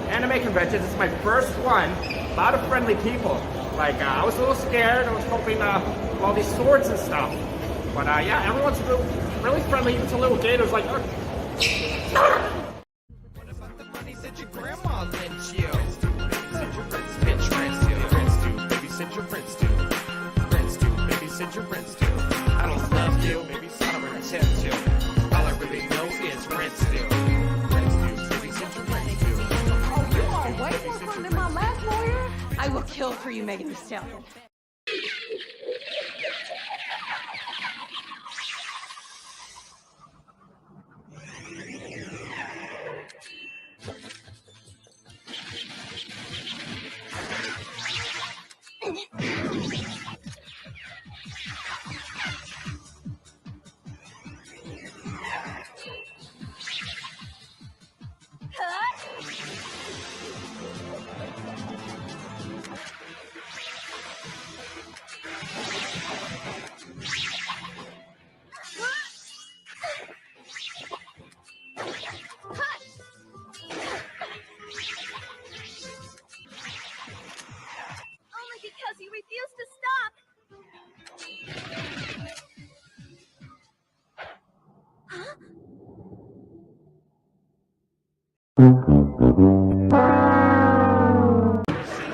anime conventions. It's my first one. A lot of friendly people. Like, I was a little scared. I was hoping with all these swords and stuff. But yeah, everyone's really friendly. Even to little gators like. What about the money that your grandma lent you? Bitch, friends do. Friends do. Maybe send your friends to. Friends do. Maybe send your friends to. I don't love you. Maybe some of attempt to. All I really know is rent still. Friends do. Maybe send your friends to. Oh, you are way more fun than my last lawyer. I will kill for you, Megan Thee Stallion. Only because you refuse to stop.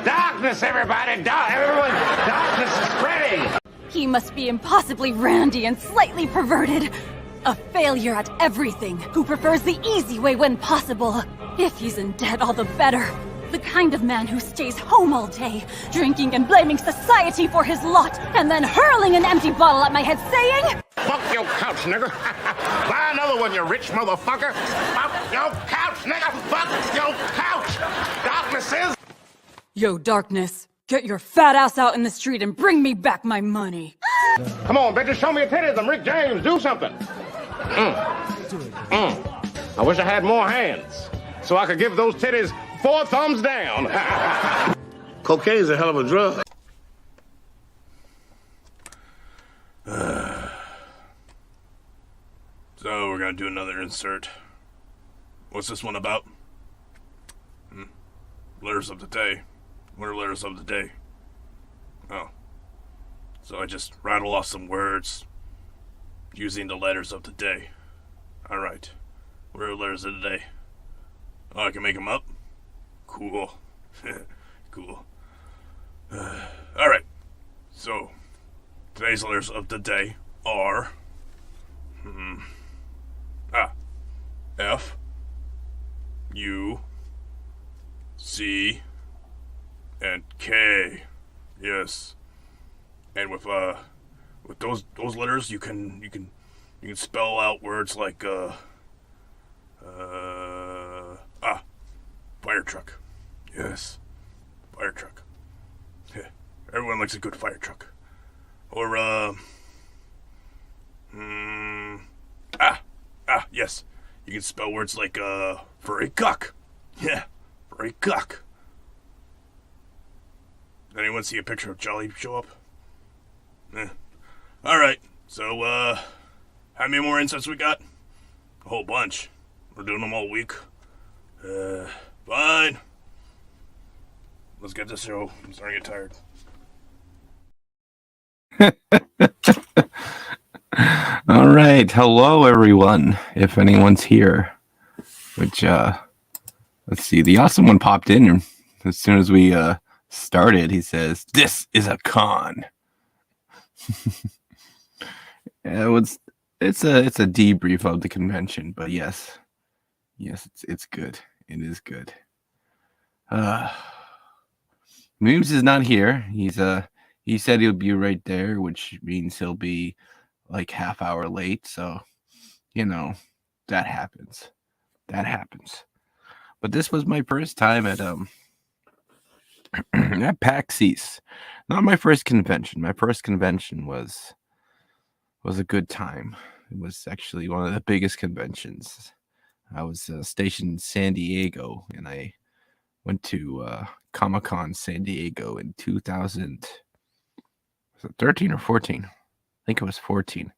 Darkness, everybody! Everyone! Darkness is spreading! He must be impossibly randy and slightly perverted. A failure at everything, who prefers the easy way when possible. If he's in debt, all the better. The kind of man who stays home all day, drinking and blaming society for his lot, and then hurling an empty bottle at my head saying, Fuck your couch, nigga. Buy another one, you rich motherfucker. Fuck your couch, nigga. Fuck your couch. Darkness is... Yo, Darkness, get your fat ass out in the street and bring me back my money. Come on, bitches, show me your titties. I'm Rick James. Do something. I wish I had more hands so I could give those titties 4 thumbs down. Cocaine's a hell of a drug. So we're gonna do another insert. What's this one about? Letters of the day. What are letters of the day? Oh. So I just rattle off some words using the letters of the day. Alright. What are letters of the day? Oh, I can make them up? Cool. Cool. Alright. So, today's letters of the day are... F, U, C, and K. Yes. And with those letters you can spell out words like fire truck. Yes. Fire truck. Yeah. Everyone likes a good fire truck. Or yes. You can spell words like furry cock. Yeah. Furry cock. Anyone see a picture of Jolly show up? Alright, so, how many more inserts we got? A whole bunch. We're doing them all week. Fine. Let's get this show. I'm starting to get tired. Alright, hello everyone, if anyone's here. Which, let's see, the awesome one popped in as soon as we, started. He says, "This is a con." Yeah, it's a debrief of the convention, but yes, it's good. It is good. Memes is not here. He said he'll be right there, which means he'll be like half hour late. So, that happens. But this was my first time at at PAX East. Not my first convention. My first convention was a good time. It was actually one of the biggest conventions. I was stationed in San Diego, and I went to Comic-Con San Diego in 2013 or 14. I think it was 14.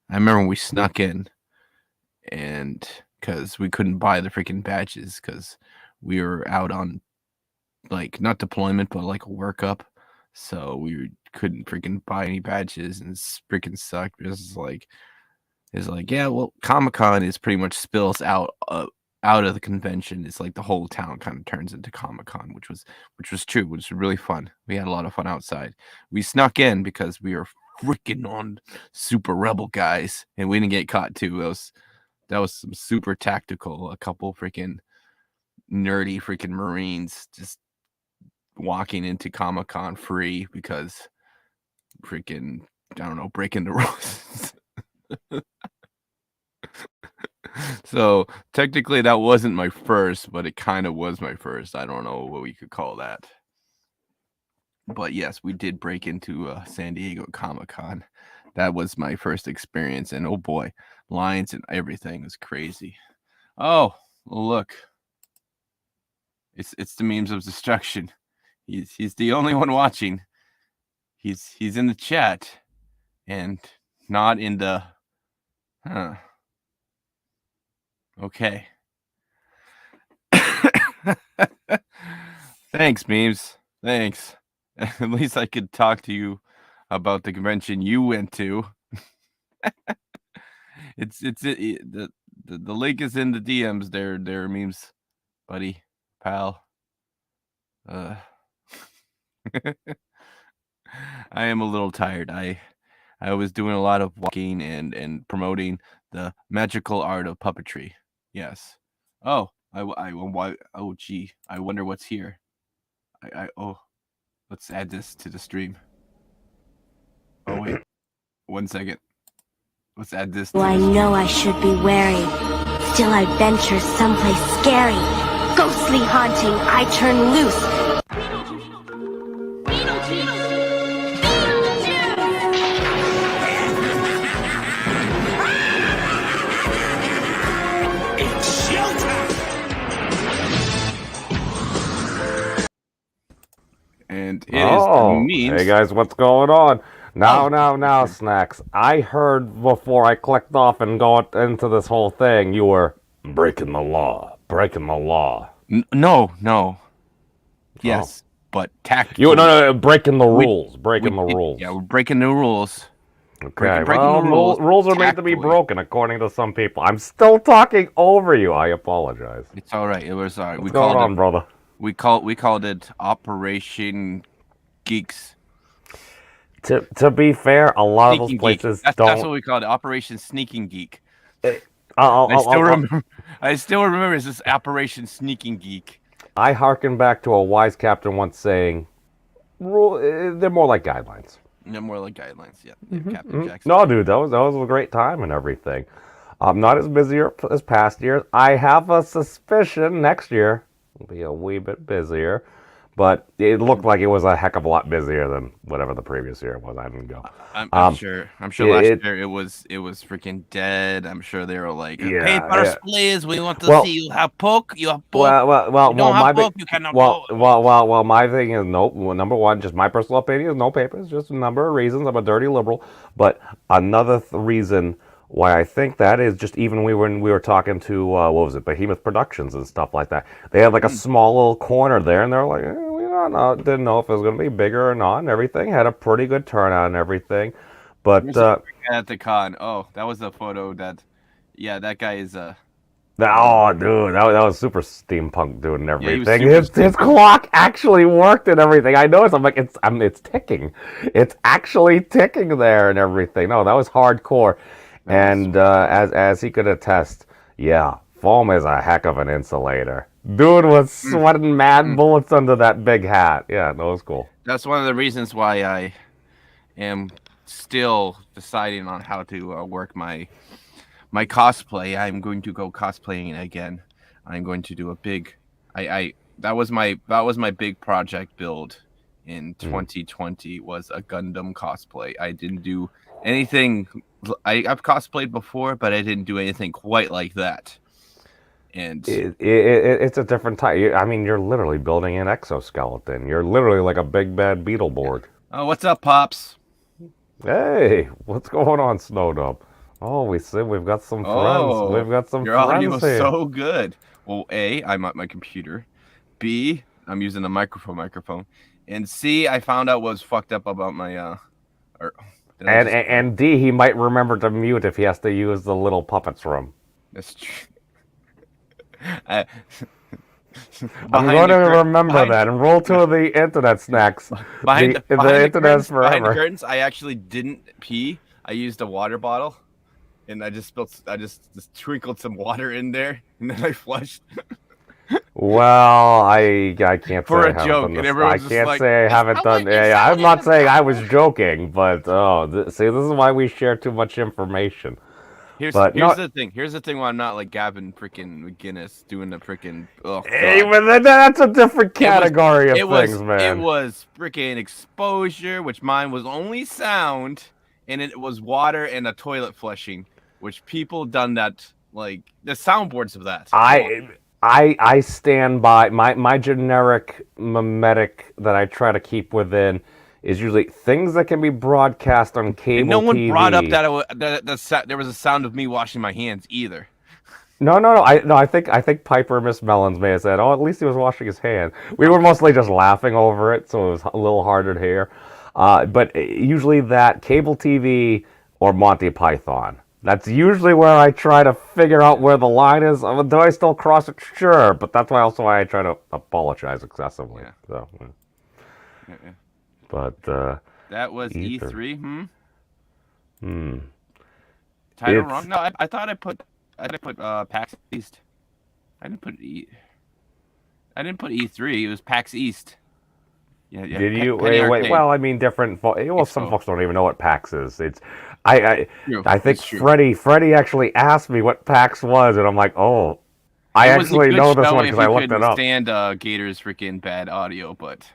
I remember when we snuck in, and because we couldn't buy the freaking badges, because we were out on like not deployment, but like a workup. So we couldn't freaking buy any badges and it's freaking sucked. It's like, yeah, well, Comic-Con is pretty much spills out of the convention. It's like the whole town kind of turns into Comic-Con, which was true, which was really fun. We had a lot of fun outside. We snuck in because we were freaking on super rebel guys, and we didn't get caught too. That was some super tactical. A couple freaking nerdy freaking Marines just walking into Comic-Con free because freaking, I don't know, breaking the rules. So technically that wasn't my first, but it kind of was my first. I don't know what we could call that. But yes, we did break into San Diego Comic-Con. That was my first experience, and oh boy, lines and everything was crazy. Oh, look. It's the memes of destruction. He's the only one watching. He's in the chat and not in the Okay. Thanks, memes. Thanks. At least I could talk to you about the convention you went to. The link is in the DMs. There memes, buddy, pal. I am a little tired. I was doing a lot of walking and promoting the magical art of puppetry. Yes. Oh, oh gee, I wonder what's here. Let's add this to the stream. Oh wait, 1 second. Let's add this. I know I should be wary. Still I venture someplace scary. Ghostly haunting, I turn loose. And it is memes. Hey guys, what's going on? Now, Snacks. I heard before I clicked off and go into this whole thing, you were breaking the law. No. Yes, but tactical. No, breaking the rules. Breaking the rules. Yeah, we're breaking the rules. Okay, rules are meant to be broken, according to some people. I'm still talking over you. I apologize. It's all right. It was all right. What's going on, brother? We called it Operation Geeks. To be fair, a lot of those places don't. That's what we called it, Operation Sneaking Geek. I still remember it's this Operation Sneaking Geek. I hearken back to a wise captain once saying, they're more like guidelines. Yeah, more like guidelines, yeah. Captain Jackson. No, dude, that was a great time and everything. Not as busy as past years. I have a suspicion next year will be a wee bit busier, but it looked like it was a heck of a lot busier than whatever the previous year was. I didn't go. I'm sure last year it was freaking dead. I'm sure they were like, "Hey, please, we want to see you have poke. You have poke. Well, you don't have poke, you cannot go." Well, my thing is nope. Well, number one, just my personal opinion is no papers. Just a number of reasons. I'm a dirty liberal. But another reason why I think that is just even we were talking to what was it, Behemoth Productions and stuff like that. They had like a small little corner there, and they're like, didn't know if it was going to be bigger or not, and everything had a pretty good turnout and everything. But at the con, that was a photo that guy is Oh, dude, that was super steampunk, dude, and everything. His clock actually worked and everything. I noticed. I'm like, it's ticking. It's actually ticking there and everything. No, that was hardcore. And as he could attest, yeah, foam is a heck of an insulator. Dude was sweating mad bullets under that big hat. Yeah, that was cool. That's one of the reasons why I am still deciding on how to work my cosplay. I'm going to go cosplaying again. I'm going to do a big. That was my big project build in 2020 was a Gundam cosplay. I didn't do anything. I've cosplayed before, but I didn't do anything quite like that. And it's a different type. I mean, you're literally building an exoskeleton. You're literally like a big bad Beetleborg. Oh, what's up, Pops? Hey, what's going on, Snowdub? Oh, we've got some friends. We've got some your friends audio was here. So good. Well, I'm at my computer. B, I'm using a microphone. And C, I found out what was fucked up about my And D, he might remember to mute if he has to use the little puppets room. That's true. I'm going to remember that and roll to the internet snacks. Behind the internet's forever. Behind the curtains, I actually didn't pee. I used a water bottle, and I just twinkled some water in there, and then I flushed. Well, I can't For say a joke, and everyone's I just can't like, say I haven't done. Yeah, I'm not saying I was joking, but see, this is why we share too much information. Here's the thing. Here's the thing. Why I'm not like Gavin freaking McGinnis doing the freaking. Hey, but that's a different category of things, man. It was freaking exposure, which mine was only sound, and it was water and a toilet flushing, which people done that like the soundboards of that. I stand by my generic mimetic that I try to keep within is usually things that can be broadcast on cable and no one TV. brought up that there was a sound of me washing my hands either. No. I think Piper Miss Mellons may have said, "Oh, at least he was washing his hands." We were mostly just laughing over it, so it was a little harder to hear. But usually that cable TV or Monty Python. That's usually where I try to figure out where the line is. Do I still cross it? Sure, but that's why I try to apologize excessively. Yeah. So. Yeah. But that was E3. Title wrong? No, I thought I put PAX East. I didn't put E3. It was PAX East. Yeah. Did you? Wait. Well, I mean, different. Well, some folks don't even know what PAX is. I think Freddie actually asked me what PAX was, and I'm like, oh, I actually know this one because I looked it up. Stand Gator's freaking bad audio, but.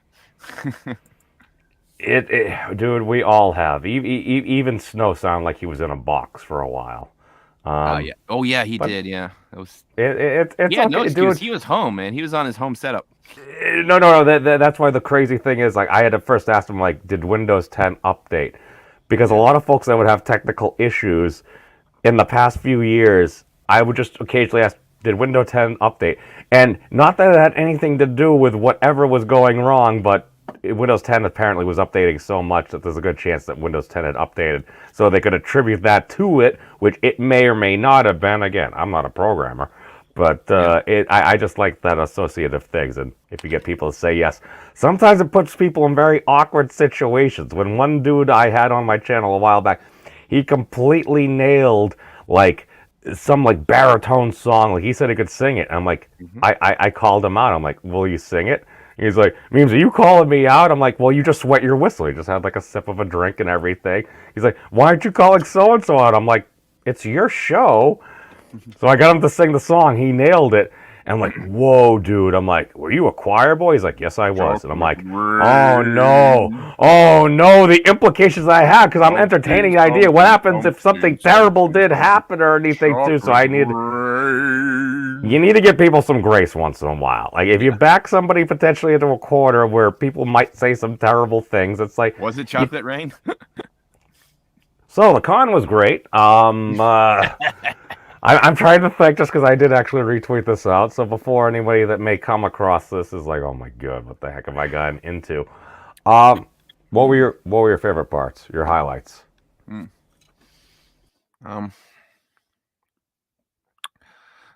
Dude, we all have. Even Snow sounded like he was in a box for a while. Yeah. Oh yeah, he did. Yeah, it was. It's okay, no excuse. dude. He was home, man. He was on his home setup. No. That's why the crazy thing is, like, I had to first ask him, like, did Windows 10 update? Because a lot of folks that would have technical issues in the past few years, I would just occasionally ask, did Windows 10 update? And not that it had anything to do with whatever was going wrong, but Windows 10 apparently was updating so much that there's a good chance that Windows 10 had updated. So they could attribute that to it, which it may or may not have been. Again, I'm not a programmer. But I just like that associative things. And if you get people to say yes, sometimes it puts people in very awkward situations. When one dude I had on my channel a while back, he completely nailed like some like baritone song. Like he said he could sing it. I'm like, I called him out. I'm like, will you sing it? He's like, Memes, are you calling me out? I'm like, well, you just wet your whistle. He just had like a sip of a drink and everything. He's like, why aren't you calling so-and-so out? I'm like, it's your show. So I got him to sing the song. He nailed it. And I'm like, whoa, dude. I'm like, were you a choir boy? He's like, yes, I was. And I'm like, oh, no. The implications I had, because I'm entertaining the idea. What happens if something terrible did happen or anything, too? So you need to give people some grace once in a while. Like, if you back somebody potentially into a corner where people might say some terrible things, it's like... Was it Chocolate Rain? So, the con was great. I'm trying to think just because I did actually retweet this out. So before anybody that may come across this is like, oh my god, what the heck have I gotten into? What were your favorite parts? Your highlights?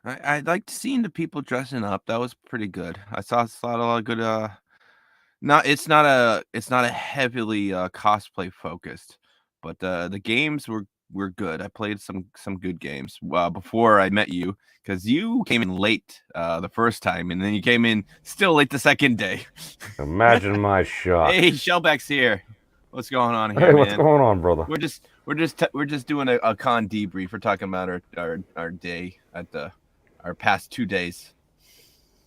I liked seeing the people dressing up. That was pretty good. I saw a lot of good. It's not a heavily cosplay focused, but the games were good. I played some good games before I met you, because you came in late the first time, and then you came in still late the second day. Imagine my shock. Hey, Shellback's here. What's going on here? Hey, man? What's going on, brother? We're just doing a con debrief. We're talking about our day at our past 2 days.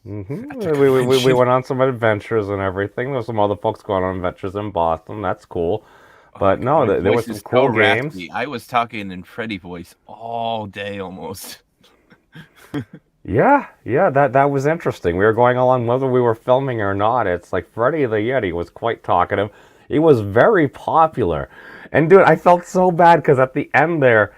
Mm-hmm. We went on some adventures and everything. There's some other folks going on adventures in Boston. That's cool. But no, there were some cool games. I was talking in Freddy voice all day almost. Yeah, that was interesting. We were going along whether we were filming or not. It's like Freddy the Yeti was quite talkative. He was very popular. And dude, I felt so bad because at the end there,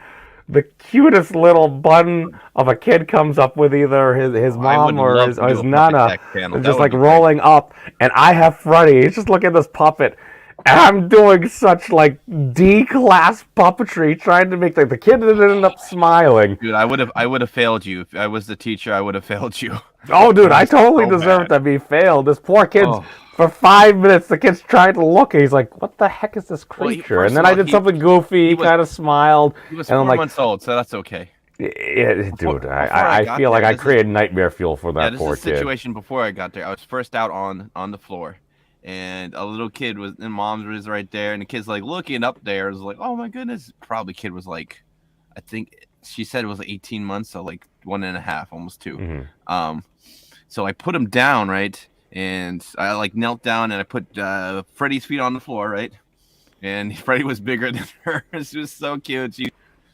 the cutest little bun of a kid comes up with either his mom or his nana, just like rolling up, and I have Freddy. He's just looking at this puppet, and I'm doing such like D-class puppetry, trying to make the kid didn't end up smiling. Dude, I would have failed you if I was the teacher. I would have failed you. Oh, dude, I totally deserve to be failed. This poor kid's for 5 minutes. The kid's trying to look, and he's like, "What the heck is this creature?" And then I did something goofy. He kind of smiled. He was and 4 I'm like, months old, so that's okay. Dude, I feel like I created nightmare fuel for that poor kid. This is kid. the situation before I got there. I was first out on the floor, and a little kid was, and mom's was right there, and the kid's like looking up there. It was like, oh my goodness. Probably kid was like, I think she said it was 18 months, so like 1.5, almost 2. Mm-hmm. So I put him down, right, and I like knelt down and I put Freddy's feet on the floor, right, and Freddy was bigger than her. She was so cute.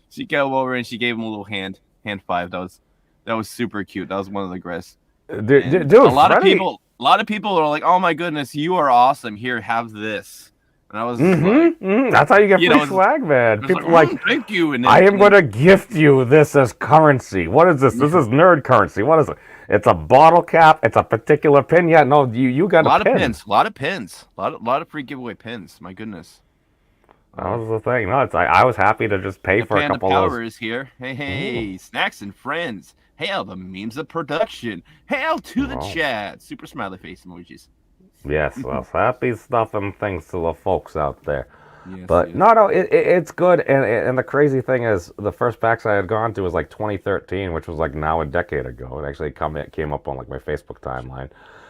She came over and she gave him a little hand five. That was super cute. That was one of the greatest. Dude, a lot of people are like, "Oh my goodness, you are awesome. Here, have this." And I was that's how you get free swag, man. People like, thank you. And I am going to gift you this as currency. What is this? This is nerd currency. What is it? It's a bottle cap. It's a particular pin. Yeah, no, you got a pin. A lot of pins. A lot of free giveaway pins. My goodness. That was the thing. No, I was happy to just pay for a couple of those. Power is here. Hey, snacks and friends. Hail the memes of production. Hail to the chat. Super smiley face emojis. Yes, well, happy stuff and things to the folks out there. Yes, but no, it's good. And the crazy thing is, the first PAX I had gone to was like 2013, which was like now a decade ago. It actually came up on like my Facebook timeline.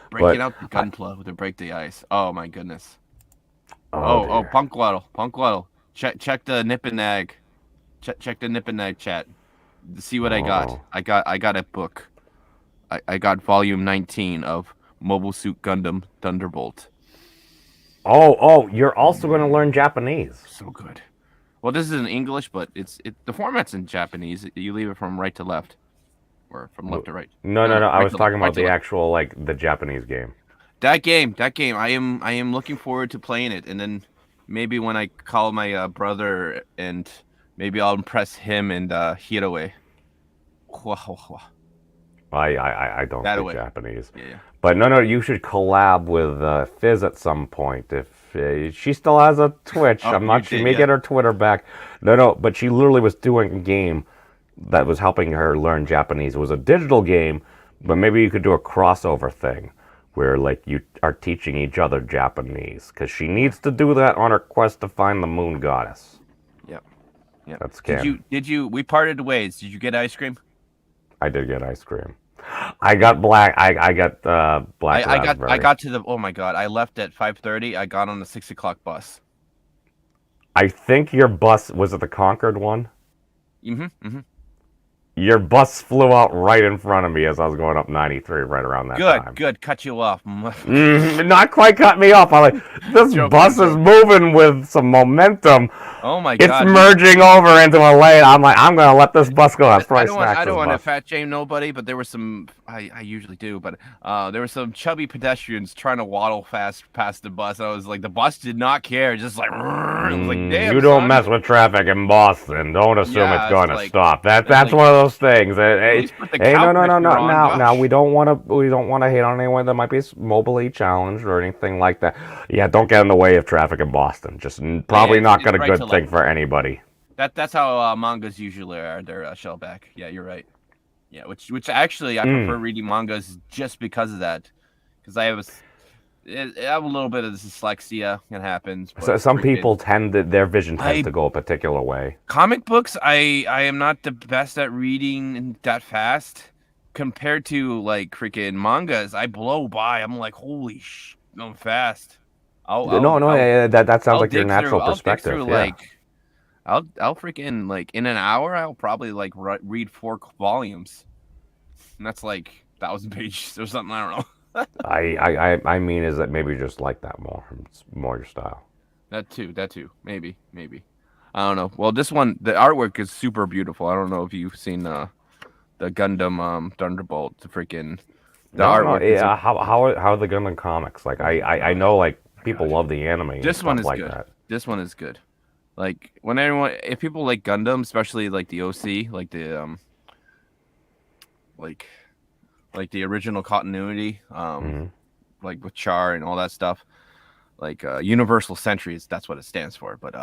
Breaking out the gunpla to break the ice. Oh my goodness. Oh, Punkwaddle. Check the Nip and Nag. Check the Nip and Nag chat. To see what I got. I got a book. I got volume 19 of Mobile Suit Gundam Thunderbolt. Oh, you're also going to learn Japanese. So good. Well, this is in English, but the format's in Japanese. You leave it from right to left, or from left to right. No. I was talking about the actual the Japanese game. That game. I am looking forward to playing it, and then maybe when I call my brother, and maybe I'll impress him and Hiroe. I don't speak Japanese. Yeah. But no, you should collab with Fizz at some point. If she still has a Twitch, she may get her Twitter back. No, but she literally was doing a game that was helping her learn Japanese. It was a digital game, but maybe you could do a crossover thing where like you are teaching each other Japanese, because she needs to do that on her quest to find the moon goddess. Yep. That's canon. We parted ways. Did you get ice cream? I did get ice cream. I got black. I got black. I got to the. Oh my god! I left at 5:30. I got on the 6 o'clock bus. I think your bus was it the Concord one. Mm-hmm. Your bus flew out right in front of me as I was going up 93, right around that time. Good. Cut you off. Not quite cut me off. I'm like, this bus is moving with some momentum. Oh my god! It's merging over into a lane. I'm like, I'm gonna let this bus go. I don't want to fat shame nobody, but there were some. I usually do, but there were some chubby pedestrians trying to waddle fast past the bus. I was like, the bus did not care. Just like, I was like, damn. You don't mess with traffic in Boston. Don't assume it's going to stop. That's one of those things. Hey, no. Now we don't want to hate on anyone that might be mobily challenged or anything like that. Yeah, don't get in the way of traffic in Boston. Just probably not got a good thing for anybody. That's how mangas usually are. They're shellback. Yeah, you're right. Yeah, which actually I prefer reading mangas just because of that, because I have a little bit of dyslexia. It happens. So some people their vision tends to go a particular way. Comic books, I am not the best at reading that fast compared to like freaking mangas. I blow by. I'm like, holy I'm fast. That sounds like your natural perspective. I'll freaking like in an hour I'll probably like read 4 volumes, and that's like 1,000 pages or something. I don't know. I mean, is that maybe you just like that more? It's more your style. That too. Maybe. I don't know. Well, this one, the artwork is super beautiful. I don't know if you've seen the Gundam Thunderbolt. The freaking artwork. Yeah. How are the Gundam comics? Like I know like people love the anime. This one is like good. That. This one is good. Like when if people like Gundam, especially like the OC, like the like the original continuity, like with Char and all that stuff, like Universal Centuries, that's what it stands for. But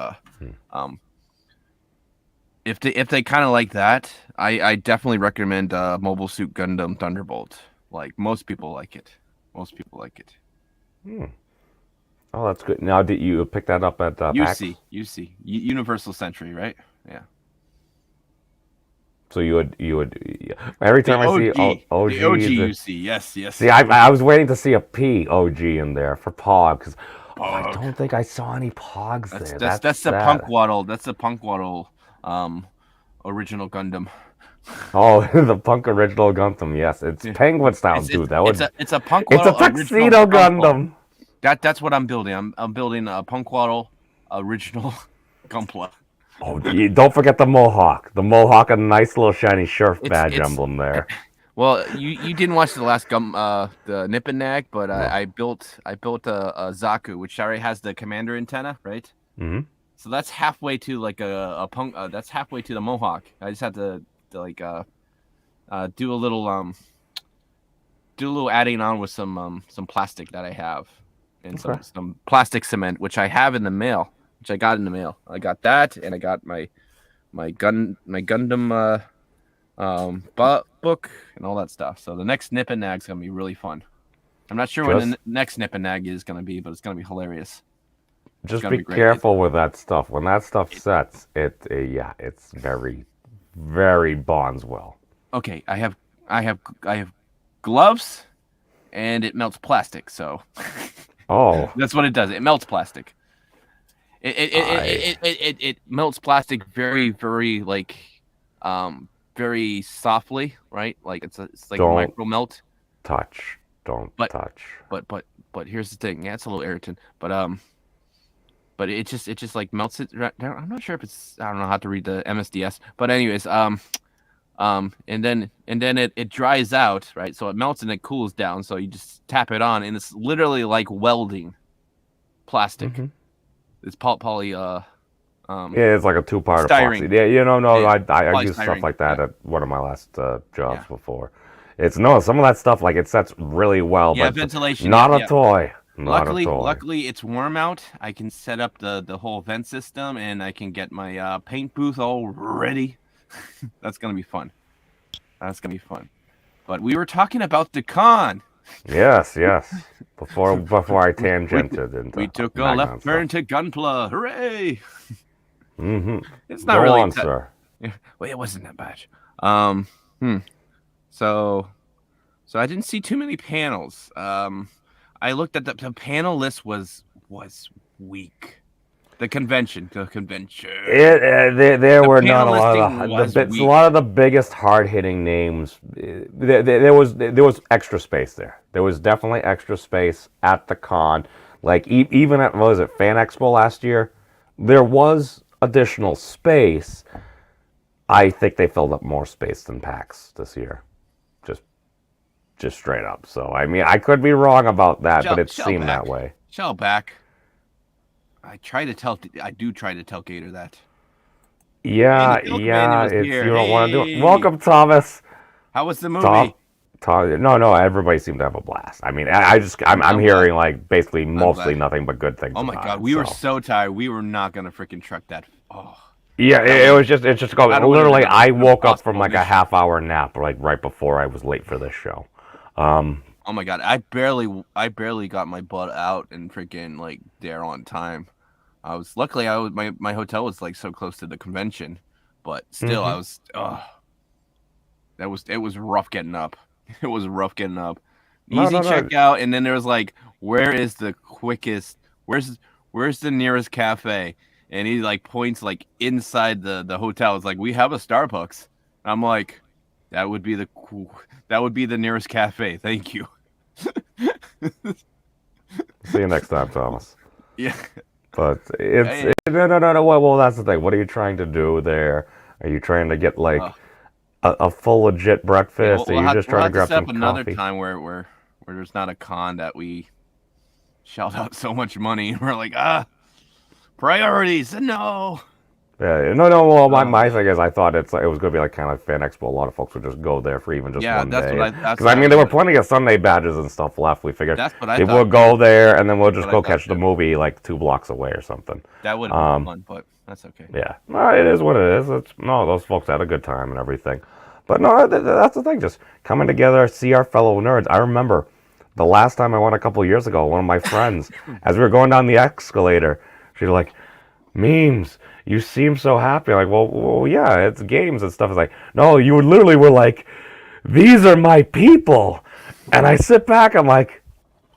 if they kind of like that, I definitely recommend Mobile Suit Gundam Thunderbolt. Like most people like it. Most people like it. Oh, that's good. Now, did you pick that up at PAX? UC, Universal Century, right? Yeah. So you would every time I see OG, the OG UC, yes. See, I was waiting to see a P OG in there for Pog because I don't think I saw any Pogs there. That's the Punk Waddle. That's the Punk Waddle original Gundam. Oh, the Punk original Gundam. Yes, it's Penguin style, dude. It's a Punk It's Waddle. a tuxedo Gundam. That's what I'm building. I'm building a Punk Waddle original Gunpla. Oh, don't forget the Mohawk. The Mohawk, a nice little shiny Sheriff badge emblem there. Well, you didn't watch the last the Nip and Nag, but I built a Zaku, which already has the commander antenna, right? Mm-hmm. So that's halfway to like a punk. That's halfway to the Mohawk. I just have to like do a little adding on with some plastic that I have and some plastic cement, which I have in the mail. Which I got in the mail. I got that, and I got my Gundam book and all that stuff. So the next Nip and Nag's gonna be really fun. I'm not sure when the next Nip and Nag is gonna be, but it's gonna be hilarious. Just be careful with that stuff. When that stuff sets, it's very, very bonds well. Okay, I have gloves, and it melts plastic. So, that's what it does. It melts plastic. It melts plastic very, very like very softly, right? Like it's like a micro melt. Don't touch. But here's the thing. Yeah, it's a little irritant. But it just like melts it right down. I'm not sure if it's, I don't know how to read the MSDS. But anyways, and then it dries out, right? So it melts and it cools down. So you just tap it on, and it's literally like welding plastic. Mm-hmm. It's poly. Yeah, it's like a two-part epoxy. Yeah, I used stuff like that at one of my last jobs before. Some of that stuff like it sets really well, but ventilation. Not a toy. Luckily, it's warm out. I can set up the whole vent system, and I can get my paint booth all ready. That's gonna be fun. But we were talking about the con. Yes. Before I tangented we took a left turn to Gunpla. Hooray! Mm-hmm. It's not really, sir. Well, it wasn't that bad. So I didn't see too many panels. I looked at the panel list was weak. The convention. There were not a lot of a lot of the biggest hard-hitting names. There was extra space there. There was definitely extra space at the con. Like even at Fan Expo last year, there was additional space. I think they filled up more space than PAX this year. Just straight up. So I mean, I could be wrong about that, but it seemed that way. Shell back. I do try to tell Gator that. Yeah. If you don't want to do it, welcome, Thomas. How was the movie? No. Everybody seemed to have a blast. I mean, I'm hearing like basically mostly nothing but good things. Oh my god, we were so tired. We were not gonna freaking truck that. Oh. Yeah, it's just going. Literally, I woke up from like a half-hour nap, like right before I was late for this show. Oh my god, I barely got my butt out and freaking like there on time. Luckily my hotel was like so close to the convention, but still I was it was rough getting up. It was rough getting up. Easy checkout, and then there was like, where is the quickest? Where's the nearest cafe? And he like points like inside the hotel. It's like, we have a Starbucks. I'm like, that would be the nearest cafe. Thank you. See you next time, Thomas. Yeah. But no. Well, that's the thing. What are you trying to do there? Are you trying to get like a full legit breakfast? Are you just trying to grab some coffee? Another time where there's not a con that we shelled out so much money. We're like, Priorities. No. Yeah, no. Well, my thing is, I thought it was going to be like kind of fan expo. A lot of folks would just go there for even just one that's day. what I. That's Because I mean, there were plenty of Sunday badges and stuff left. We figured That's what I people thought. would go there, and then we'll just That's what go I thought, catch the too. movie like 2 blocks away or something. That would have been fun, but that's okay. Yeah, no, it is what it is. No, those folks had a good time and everything. But no, that's the thing. Just coming together, see our fellow nerds. I remember the last time I went a couple of years ago. One of my friends, as we were going down the escalator, she was like, "Memes, you seem so happy." I'm like, well, yeah, it's games and stuff. It's like, no, you literally were like, "These are my people," and I sit back. I'm like,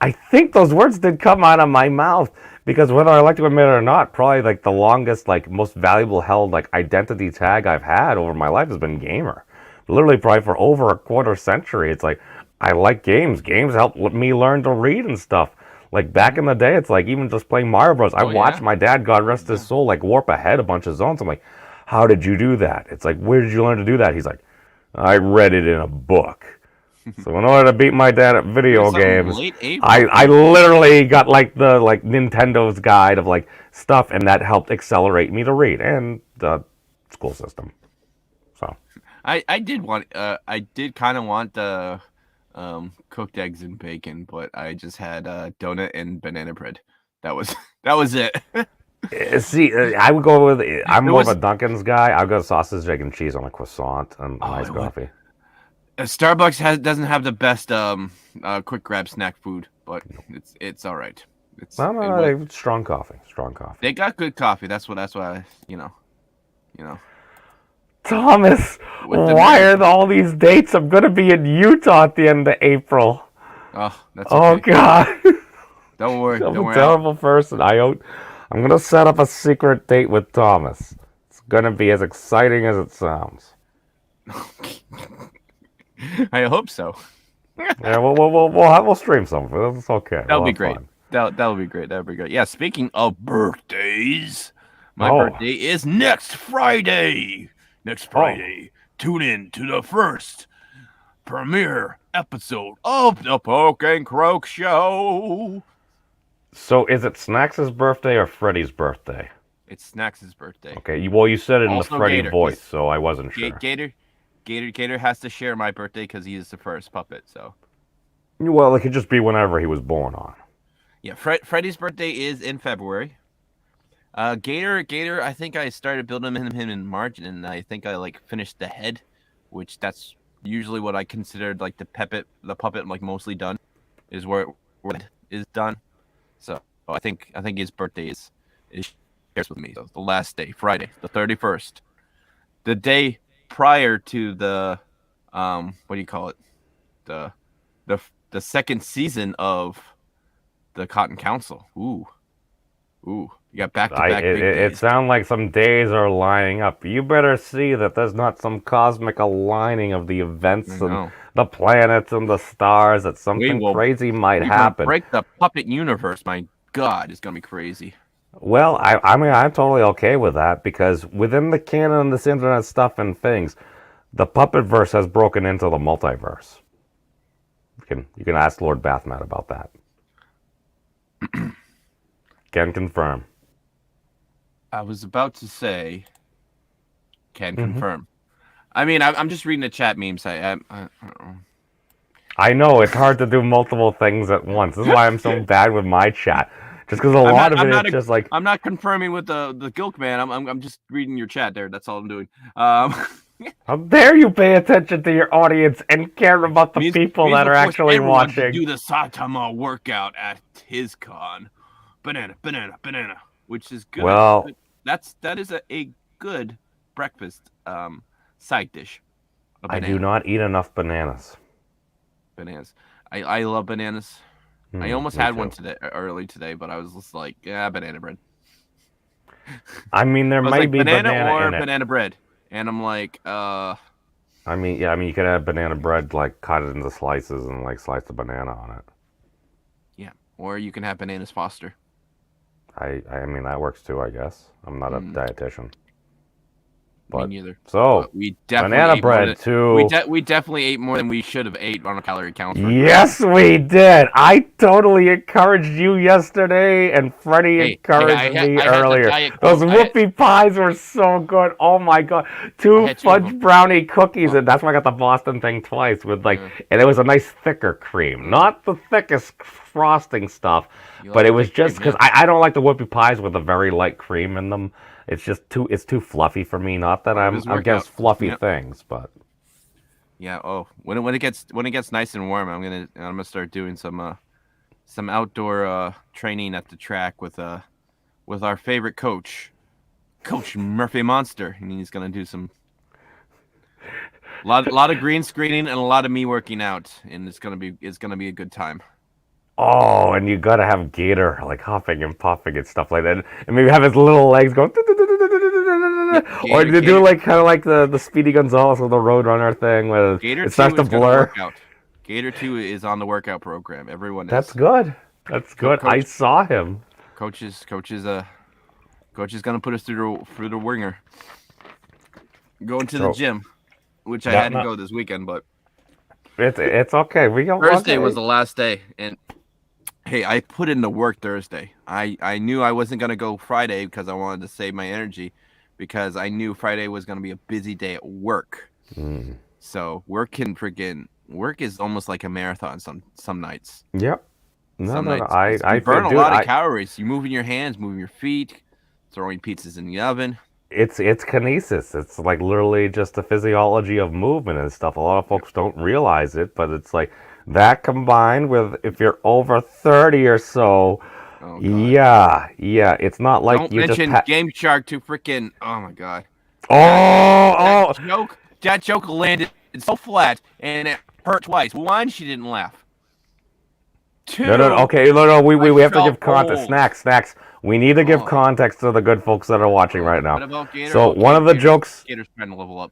I think those words did come out of my mouth. Because whether I like to admit it or not, probably like the longest, like most valuable held like identity tag I've had over my life has been gamer. Literally, probably for over a quarter century. It's like I like games. Games helped me learn to read and stuff. Like back in the day, it's like even just playing Mario Bros. I watched my dad, God rest his soul, like warp ahead a bunch of zones. I'm like, how did you do that? It's like, where did you learn to do that? He's like, I read it in a book. So in order to beat my dad at video games, I literally got like the Nintendo's guide of like stuff, and that helped accelerate me to read and the school system. So I did kind of want the cooked eggs and bacon, but I just had donut and banana bread. That was it. See, I would go with. I'm more of a Dunkin's guy. I'll go sausage, egg, and cheese on a croissant and iced coffee. Starbucks doesn't have the best quick grab snack food, but it's all right. It's no, strong coffee. They got good coffee. That's why you know. Thomas, why are all these dates? I'm gonna be in Utah at the end of April. Oh, that's okay. Oh God. Don't worry. I'm a terrible person. I'm gonna set up a secret date with Thomas. It's gonna be as exciting as it sounds. I hope so. Yeah, we'll stream something. It's okay. That'll be great. That'll be great. That'll be great. Yeah. Speaking of birthdays, my birthday is next Friday. Tune in to the first premiere episode of the Poke and Croak Show. So, is it Snacks' birthday or Freddy's birthday? It's Snacks' birthday. Okay. You said it in Also the Freddy Gator. voice, so I wasn't sure. Gator has to share my birthday because he is the first puppet. So, well, it could just be whenever he was born on. Yeah, Freddy's birthday is in February. Gator, I think I started building him in March, and I think I like finished the head, which that's usually what I considered like the puppet like mostly done, is where it is done. So I think his birthday is shares with me. So the last day, Friday, the 31st, the day prior to the what do you call it, the second season of the Cotton Council. Ooh. You got back-to-back big days. It sounds like some days are lining up. You better see that there's not some cosmic aligning of the events and the planets and the stars, that something crazy might happen. Break the puppet universe. My God, it's going to be crazy. Well, I mean, I'm totally okay with that, because within the canon and this internet stuff and things, the puppet verse has broken into the multiverse. You can ask Lord Bathmat about that. Can confirm. I was about to say, can confirm. I mean, I'm just reading the chat memes. I I know it's hard to do multiple things at once. This is why I'm so bad with my chat. Just because a lot of it is just like, I'm not confirming with the Gilk man. I'm just reading your chat there. That's all I'm doing. How dare you pay attention to your audience and care about the people that are actually watching? Do the Saitama workout at his con. Banana, which is good. Well, that is a good breakfast side dish. I do not eat enough bananas. Bananas. I love bananas. I almost had one early today, but I was just like, yeah, banana bread. I mean, there might be banana or in it. banana bread, and I'm like, I mean, you can have banana bread, like cut it into slices and like slice the banana on it. Yeah, or you can have bananas Foster. I mean, that works too, I guess. I'm not a dietitian. But Me neither. so We definitely banana ate more bread than- too. We definitely ate more than we should have ate on a calorie count. Yes, we did. I totally encouraged you yesterday, and Freddie encouraged I me had the earlier. Diet Those Coke. I had- whoopie pies were so good. Oh my god, two had two of fudge them. brownie cookies, and that's why I got the Boston thing twice. With like, and it was a nice thicker cream, not the thickest frosting stuff, You but like it was thick just cream, because I don't like the whoopie pies with a very light cream in them. It's just too fluffy for me. Not that I'm doesn't work against out. fluffy Yep. things, but. Yeah. Oh, when it gets nice and warm, I'm gonna start doing some outdoor training at the track with our favorite coach, Coach Murphy Monster, and he's gonna do some lot of green screening and a lot of me working out, and it's gonna be a good time. Oh, and you gotta have Gator like huffing and puffing and stuff like that, and maybe have his little legs go, or to do like kind of like the Speedy Gonzales or the Roadrunner thing, where Gator it starts 2 to is gonna blur. work out. Gator 2 is on the workout program. Everyone is. That's good. That's good. I saw him. Coach is gonna put us through the ringer. Going to the gym, which I had to go this weekend, but it's okay. Thursday was the last day, and hey, I put in the work Thursday. I knew I wasn't gonna go Friday because I wanted to save my energy, because I knew Friday was gonna be a busy day at work. So work is almost like a marathon some nights. Yep. No, nights. I You burn a lot of calories. You moving your hands, moving your feet, throwing pizzas in the oven. It's kinesis. It's like literally just the physiology of movement and stuff. A lot of folks don't realize it, but it's like that combined with if you're over 30 or so. Oh, yeah. It's not like Don't you mention just Game Shark to freaking. Oh my god. Oh. That joke landed so flat and it hurt twice. One, she didn't laugh. Two. No. Okay, no. We have to give context. Old. Snacks. We need to give context to the good folks that are watching right now. What about Gator? So one of the jokes. Gator's trying to level up.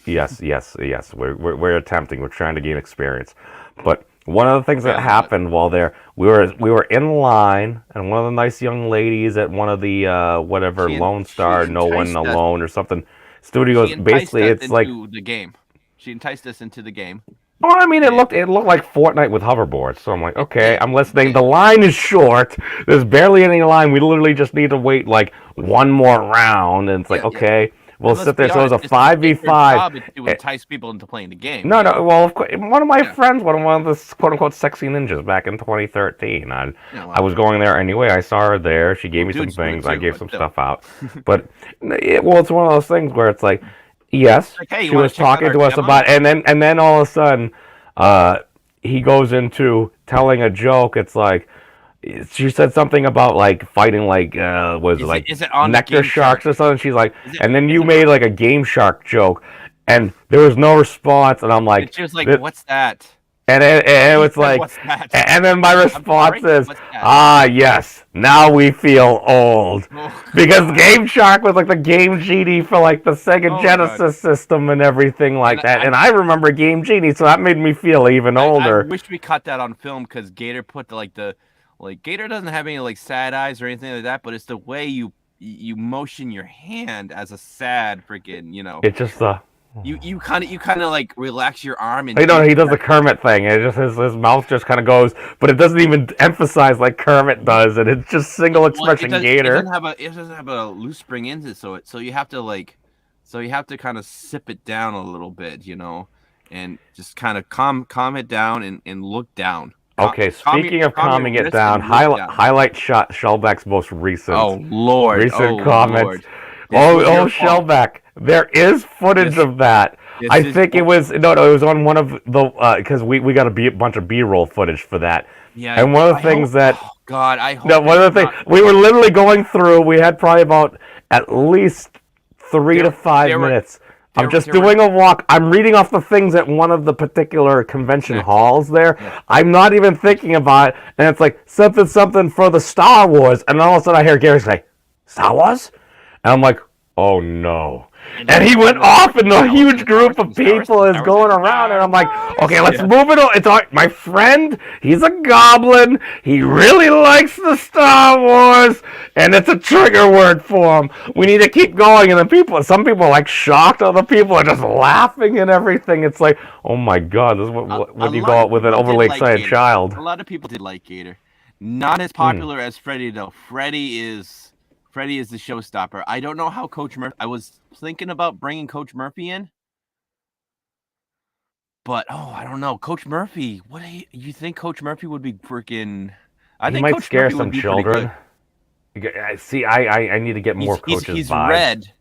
Yes. We're attempting. We're trying to gain experience. But one of the things that happened while there, we were in line, and one of the nice young ladies at one of the Lone Star, No One Alone or something studios. Basically, it's like the game. She enticed us into the game. Oh, I mean, it looked like Fortnite with hoverboards. So I'm like, okay, I'm listening. The line is short. There's barely any line. We literally just need to wait like one more round, and it's like, okay, we'll sit there. So it was a 5v5. To entice people into playing the game. No. Well, of course, one of my friends, one of the quote unquote sexy ninjas back in 2013. I was going there anyway. I saw her there. She gave me some things. I gave some stuff out. But it's one of those things where it's like. Yes, hey, she was talking to us about, and then all of a sudden, he goes into telling a joke. It's like she said something about like fighting like is it on nectar sharks or something. She's like, and then you made like a Game Shark joke, and there was no response, and I'm like, she was like, what's that? And it was like, and then my response is, yes, now we feel old. Because Game Shark was like the Game Genie for like the Sega Genesis system and everything like that. And I remember Game Genie, so that made me feel even older. I wish we caught that on film, because Gator put Gator doesn't have any like sad eyes or anything like that, but it's the way you motion your hand as a sad freaking, It's just the... You kind of like relax your arm and he does the Kermit thing. It just his mouth just kind of goes, but it doesn't even emphasize like Kermit does, and it's just single expression Gator. It doesn't have a loose spring into it, so you have to kind of sip it down a little bit, and just kind of calm it down and look down. Okay, speaking of calming it down, highlight Shellback's most recent. Oh Lord! Recent comments. Lord. Shellback. There is footage of that. I think it was it was on one of the because we got a bunch of B-roll footage for that. Yeah. And one of the things that I hope. No, one of the things we were literally going through. We had probably about at least 3 to 5 minutes. I'm just doing a walk. I'm reading off the things at one of the particular convention halls there. Yeah. I'm not even thinking about it, and it's like something for the Star Wars, and all of a sudden I hear Gary say, "Star Wars," and I'm like, Oh no. And he went off and the huge group of people is going around and I'm like, okay, let's move it on. It's all right. My friend, he's a goblin. He really likes the Star Wars and it's a trigger word for him. We need to keep going. And then some people are like shocked. Other people are just laughing and everything. It's like, oh my God, this is what you go out with an overly excited child. A lot of people did like Gator. Not as popular as Freddy though. Freddy is the showstopper. I don't know how Coach Murphy. I was thinking about bringing Coach Murphy in, but I don't know. Coach Murphy. What do you think? Coach Murphy would be freaking. I think might Coach scare Murphy some would be children. See, I need to get more coaches. He's vibes. red,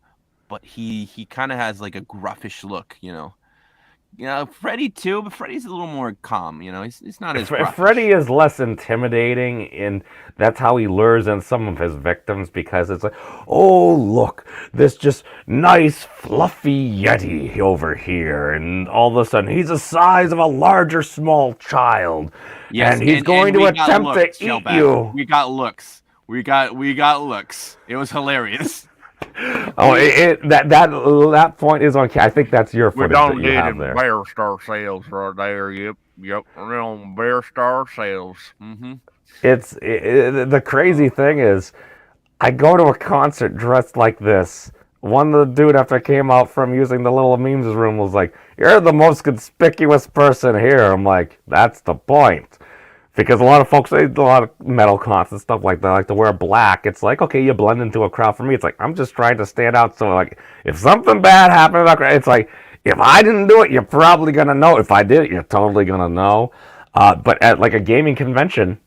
but he kind of has like a gruffish look, you know. Freddy too, but Freddy's a little more calm. You know, he's not as. Freddy is less intimidating, and that's how he lures in some of his victims because it's like, oh look, this just nice fluffy Yeti over here, and all of a sudden he's the size of a larger small child, and he's going to attempt to eat you. We got looks. We got looks. It was hilarious. Oh, that point is on. I think that's your footage that you have there. Bear star sales right there. Yep. We're on bear star sales. Mm-hmm. The crazy thing is, I go to a concert dressed like this. One of the dude after I came out from using the little memes room was like, "You're the most conspicuous person here." I'm like, "That's the point." Because a lot of folks, a lot of metal cons and stuff like that, like to wear black. It's like, okay, you blend into a crowd. For me, it's like, I'm just trying to stand out. So, like, if something bad happened, it's like, if I didn't do it, you're probably going to know. If I did it, you're totally going to know. But at, like, a gaming convention,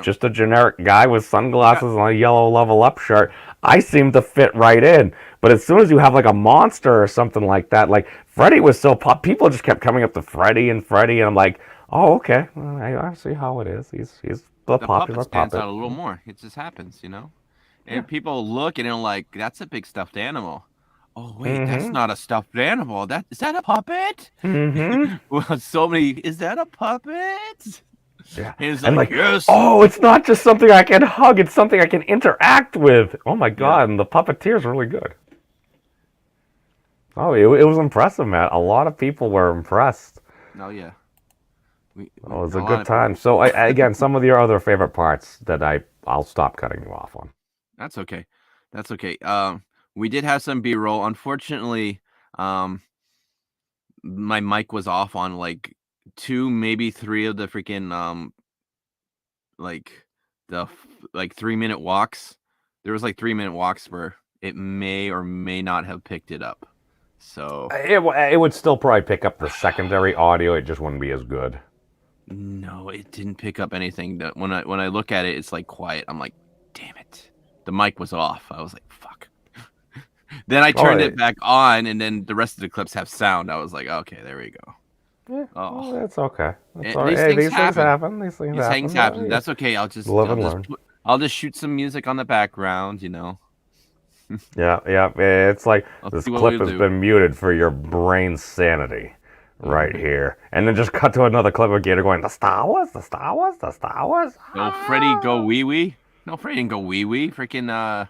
just a generic guy with sunglasses and a yellow level up shirt, I seem to fit right in. But as soon as you have, like, a monster or something like that, like, Freddy was so people just kept coming up to Freddy, and I'm like, oh, okay. I see how it is. He's the popular puppet stands out a little more. It just happens, you know. And people look and they're like, "That's a big stuffed animal." Oh wait, that's not a stuffed animal. Is that a puppet? Mm-hmm. Well, so many. Is that a puppet? Yeah. And like, yes. Oh, it's not just something I can hug. It's something I can interact with. Oh my God! Yeah. And the puppeteer's really good. Oh, it was impressive, man. A lot of people were impressed. Oh yeah. It was a good time. So, again, some of your other favorite parts that I'll stop cutting you off on. That's okay. We did have some B-roll. Unfortunately, my mic was off on like 2, maybe 3 of the freaking like 3-minute walks. There was like 3-minute walks where it may or may not have picked it up. So it would still probably pick up the secondary audio. It just wouldn't be as good. No, it didn't pick up anything. That when I look at it, it's like quiet. I'm like, damn it. The mic was off. I was like, fuck. Then I turned it back on, and then the rest of the clips have sound. I was like, okay, there we go. Yeah, well, that's okay. These things happen. These things happen. Yeah. That's okay. I'll just shoot some music on the background, you know. Yeah. It's like this clip has been muted for your brain sanity. Right here. And then just cut to another clip of Gator going, the Star Wars. No, Freddy go wee-wee. No, Freddy didn't go wee-wee. Freaking,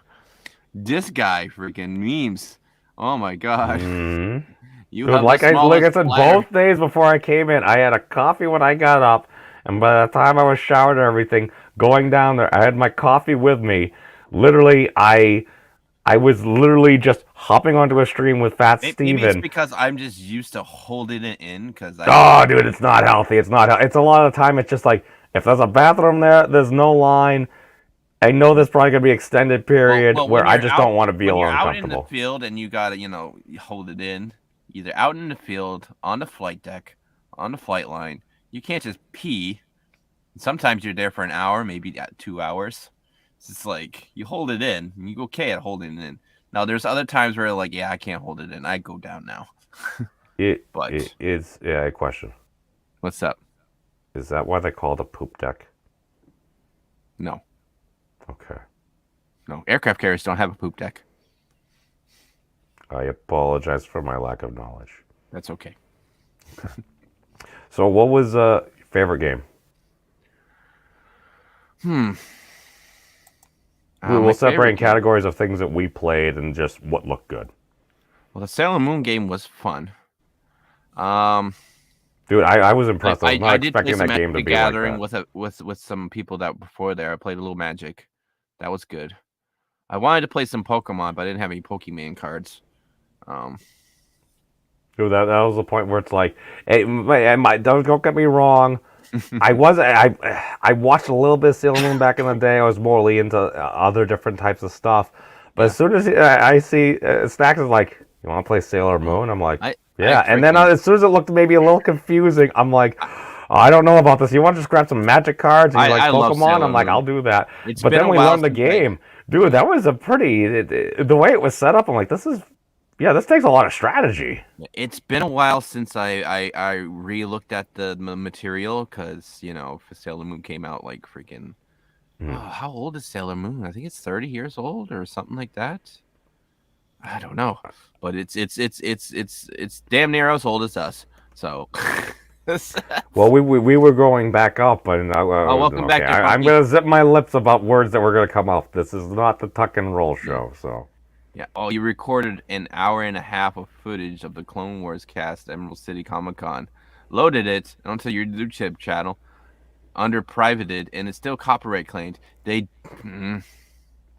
this guy, freaking memes. Oh my God. Mm-hmm. Like I said, both days before I came in, I had a coffee when I got up, and by the time I was showered and everything, going down there, I had my coffee with me. Literally, I was literally just hopping onto a stream with Fat Steven. Maybe it's because I'm just used to holding it in. Dude, it's not healthy. It's a lot of the time, it's just like, if there's a bathroom there, there's no line. I know there's probably going to be extended period where I just don't want to be alone comfortable. When you're out in the field and you got to, you hold it in, either out in the field, on the flight deck, on the flight line. You can't just pee. Sometimes you're there for an hour, maybe 2 hours. It's like you hold it in, and you're okay at holding it in. Now, there's other times where like, I can't hold it in. I go down now. A question. What's up? Is that why they call it a poop deck? No. Okay. No, aircraft carriers don't have a poop deck. I apologize for my lack of knowledge. That's okay. So, what was your favorite game? We will My separate favorite in game. categories of things that we played and just what looked good. Well, the Sailor Moon game was fun. Um, Dude, I was impressed. I was not I did play expecting some that game to Magic be like Gathering that. with some people that before there. I played a little Magic. That was good. I wanted to play some Pokemon, but I didn't have any Pokemon cards. Dude, that was the point where it's like, hey, don't get me wrong. I watched a little bit of Sailor Moon back in the day. I was more into other different types of stuff. But as soon as I see Snacks is like, you want to play Sailor Moon? I'm like, yeah. And then as soon as it looked maybe a little confusing, I'm like, I don't know about this. You want to just grab some Magic cards and you like Pokemon? I'm like, I'll do that. But then we learned the game. Dude, that was a pretty... the way it was set up, I'm like, this is... Yeah, this takes a lot of strategy. It's been a while since I re-looked at the material because, you know, Sailor Moon came out like freaking... Oh, how old is Sailor Moon? I think it's 30 years old or something like that. I don't know, but it's damn near as old as us. So, well, we were going back up, and welcome back. I'm gonna zip my lips about words that were gonna come up. This is not the Tuck and Roll show, so. Yeah. Oh, you recorded an hour and a half of footage of the Clone Wars cast at Emerald City Comic Con, loaded it onto your YouTube channel, under privated, and it's still copyright claimed. They'd run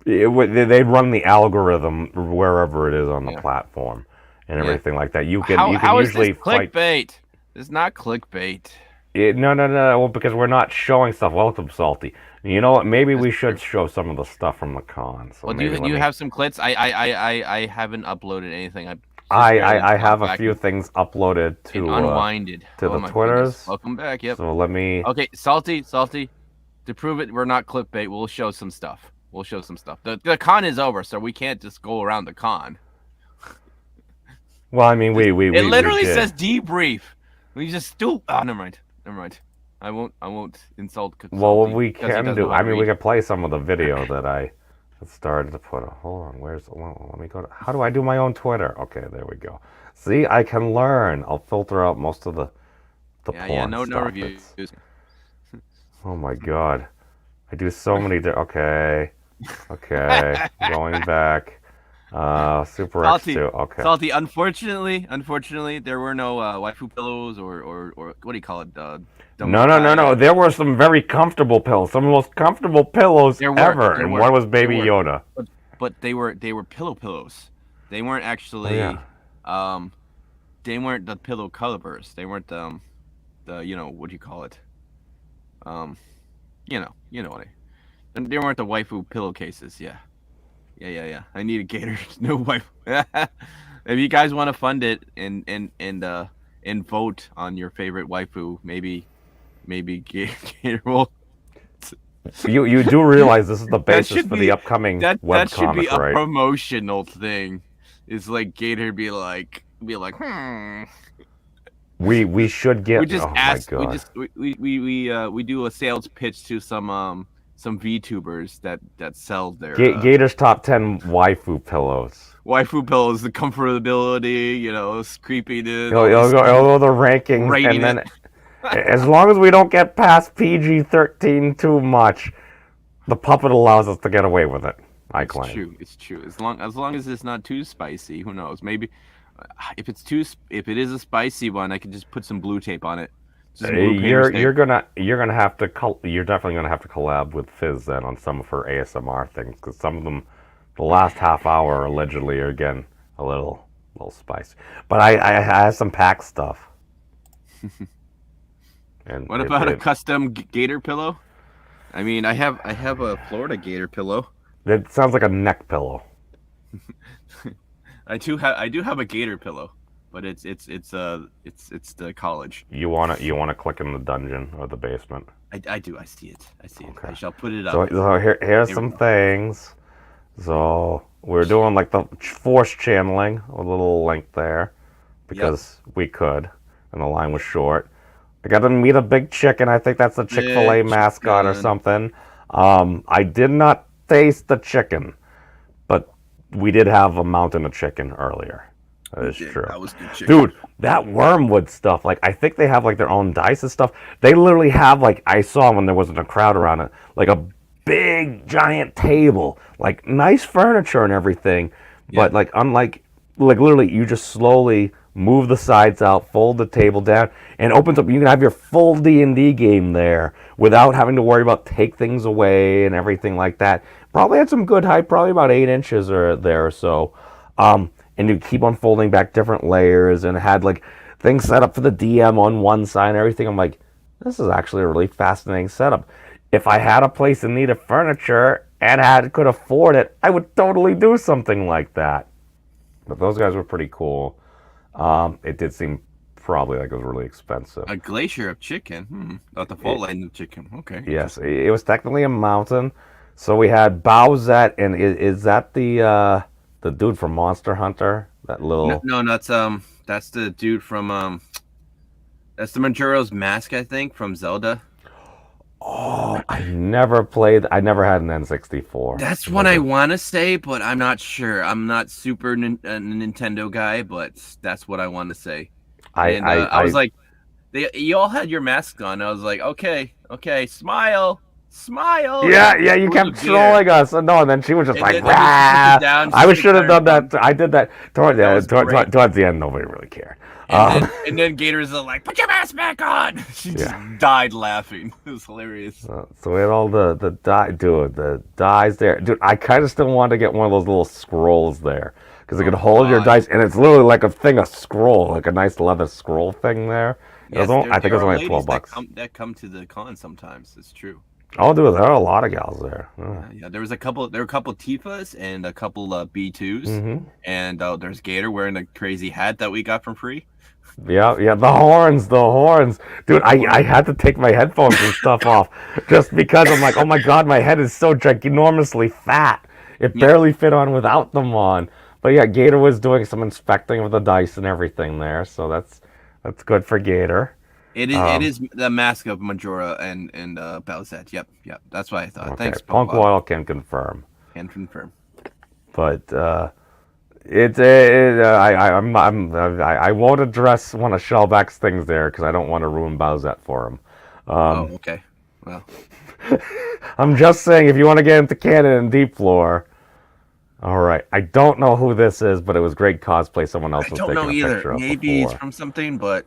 the algorithm wherever it is on the platform and everything like that. You can usually clickbait. It's not clickbait. No. Well, because we're not showing stuff. Welcome, Salty. You know what? Maybe we should show some of the stuff from the con. So well, do you have some clips? I haven't uploaded anything. I have a few things uploaded to unwinded to the Twitters. Goodness. Welcome back. Yep. So let me. Okay, Salty. To prove it, we're not clickbait. We'll show some stuff. The con is over, so we can't just go around the con. Well, I mean, we it literally says debrief. We just do. Oh, never mind. I won't insult. Well, what we can do. I mean, we can play some of the video that I started to put. Hold on, let me go to. How do I do my own Twitter? Okay, there we go. See, I can learn. I'll filter out most of the porn no stuff. reviews. Oh my god, I do so many. Okay, going back. Super Salty, X2. Okay. Salty. Unfortunately, there were no waifu pillows or what do you call it? No. There were some very comfortable pillows. Some of the most comfortable pillows ever, and one was Baby Yoda. But they were pillows. They weren't actually. They weren't the pillow covers. They weren't the what do you call it? You know what they weren't the waifu pillowcases. Yeah. I need a gator. No wife. If you guys want to fund it and vote on your favorite waifu, maybe Gator will. You do realize this is the basis for the upcoming webcomic, right? That should be a promotional thing. It's like Gator be like. We should get. We just ask. My God. We do a sales pitch to some VTubers that sell their Gator's top 10 waifu pillows. Waifu pillows, the comfortability, creepiness. You'll go the rankings, and then as long as we don't get past PG-13 too much, the puppet allows us to get away with it. I claim. It's true. As long as it's not too spicy, who knows? Maybe if it is a spicy one, I could just put some blue tape on it. You're definitely gonna have to collab with Fizz then on some of her ASMR things, because some of them, the last half hour allegedly are again a little spicy. But I have some pack stuff. And what about a custom gator pillow? I mean, I have a Florida gator pillow. That sounds like a neck pillow. I do have a gator pillow. But it's the college. You wanna click in the dungeon or the basement? I do. I see it. Okay. I shall put it up. So here's some things. So we're doing like the force channeling, a little link there, because we could, and the line was short. I got to meet a big chicken. I think that's a Chick-fil-A mascot or something. I did not taste the chicken, but we did have a mountain of chicken earlier. That is true. That was good chicken. Dude, that wormwood stuff, like, I think they have, like, their own dice and stuff. They literally have, like, I saw when there wasn't a crowd around it, like, a big giant table, like nice furniture and everything, but like unlike literally you just slowly move the sides out, fold the table down, and it opens up. You can have your full D&D game there without having to worry about take things away and everything like that. Probably had some good height, probably about 8 inches or there or so. And you keep on folding back different layers, and it had like things set up for the DM on one side and everything. I'm like, this is actually a really fascinating setup. If I had a place in need of furniture and could afford it, I would totally do something like that. But those guys were pretty cool. It did seem probably like it was really expensive. A glacier of chicken. Not the full line of chicken. Okay. Yes, it was technically a mountain. So we had Bowsette, and is that the dude from Monster Hunter? That little No, that's the dude from that's the Majora's Mask, I think, from Zelda. Oh, I never had an N64. That's what I want to say, but I'm not sure. I'm not super Nintendo guy, but that's what I want to say. I was like, you all had your masks on. I was like, okay, smile. Yeah, you kept trolling us. No, and then she was just like, rah. I should have done that. I did that towards the end. Nobody really cared. And then Gator's like, put your mask back on. She just died laughing. It was hilarious. So we had all the dice there. Dude, I kind of still wanted to get one of those little scrolls there. Because it could hold your dice, and it's literally like a scroll, like a nice leather scroll thing there. Yes, I think it was only $12. That come to the con sometimes. It's true. Oh, dude, there are a lot of gals there. Yeah, there were a couple Tifas and a couple B2s, and there's Gator wearing a crazy hat that we got for free. Yeah, the horns, dude. I had to take my headphones and stuff off just because I'm like, oh my god, my head is so ginormously fat. It barely fit on without them on. But yeah, Gator was doing some inspecting of the dice and everything there, so that's good for Gator. It is the mask of Majora and Bowsette. Yep, that's what I thought. Okay. Thanks, Punk Oil can confirm. But I won't address one of Shellback's things there because I don't want to ruin Bowsette for him. Okay. Well, I'm just saying, if you want to get into canon and deep lore. All right, I don't know who this is, but it was great cosplay. Someone else was taking a picture of. Maybe it's from something, but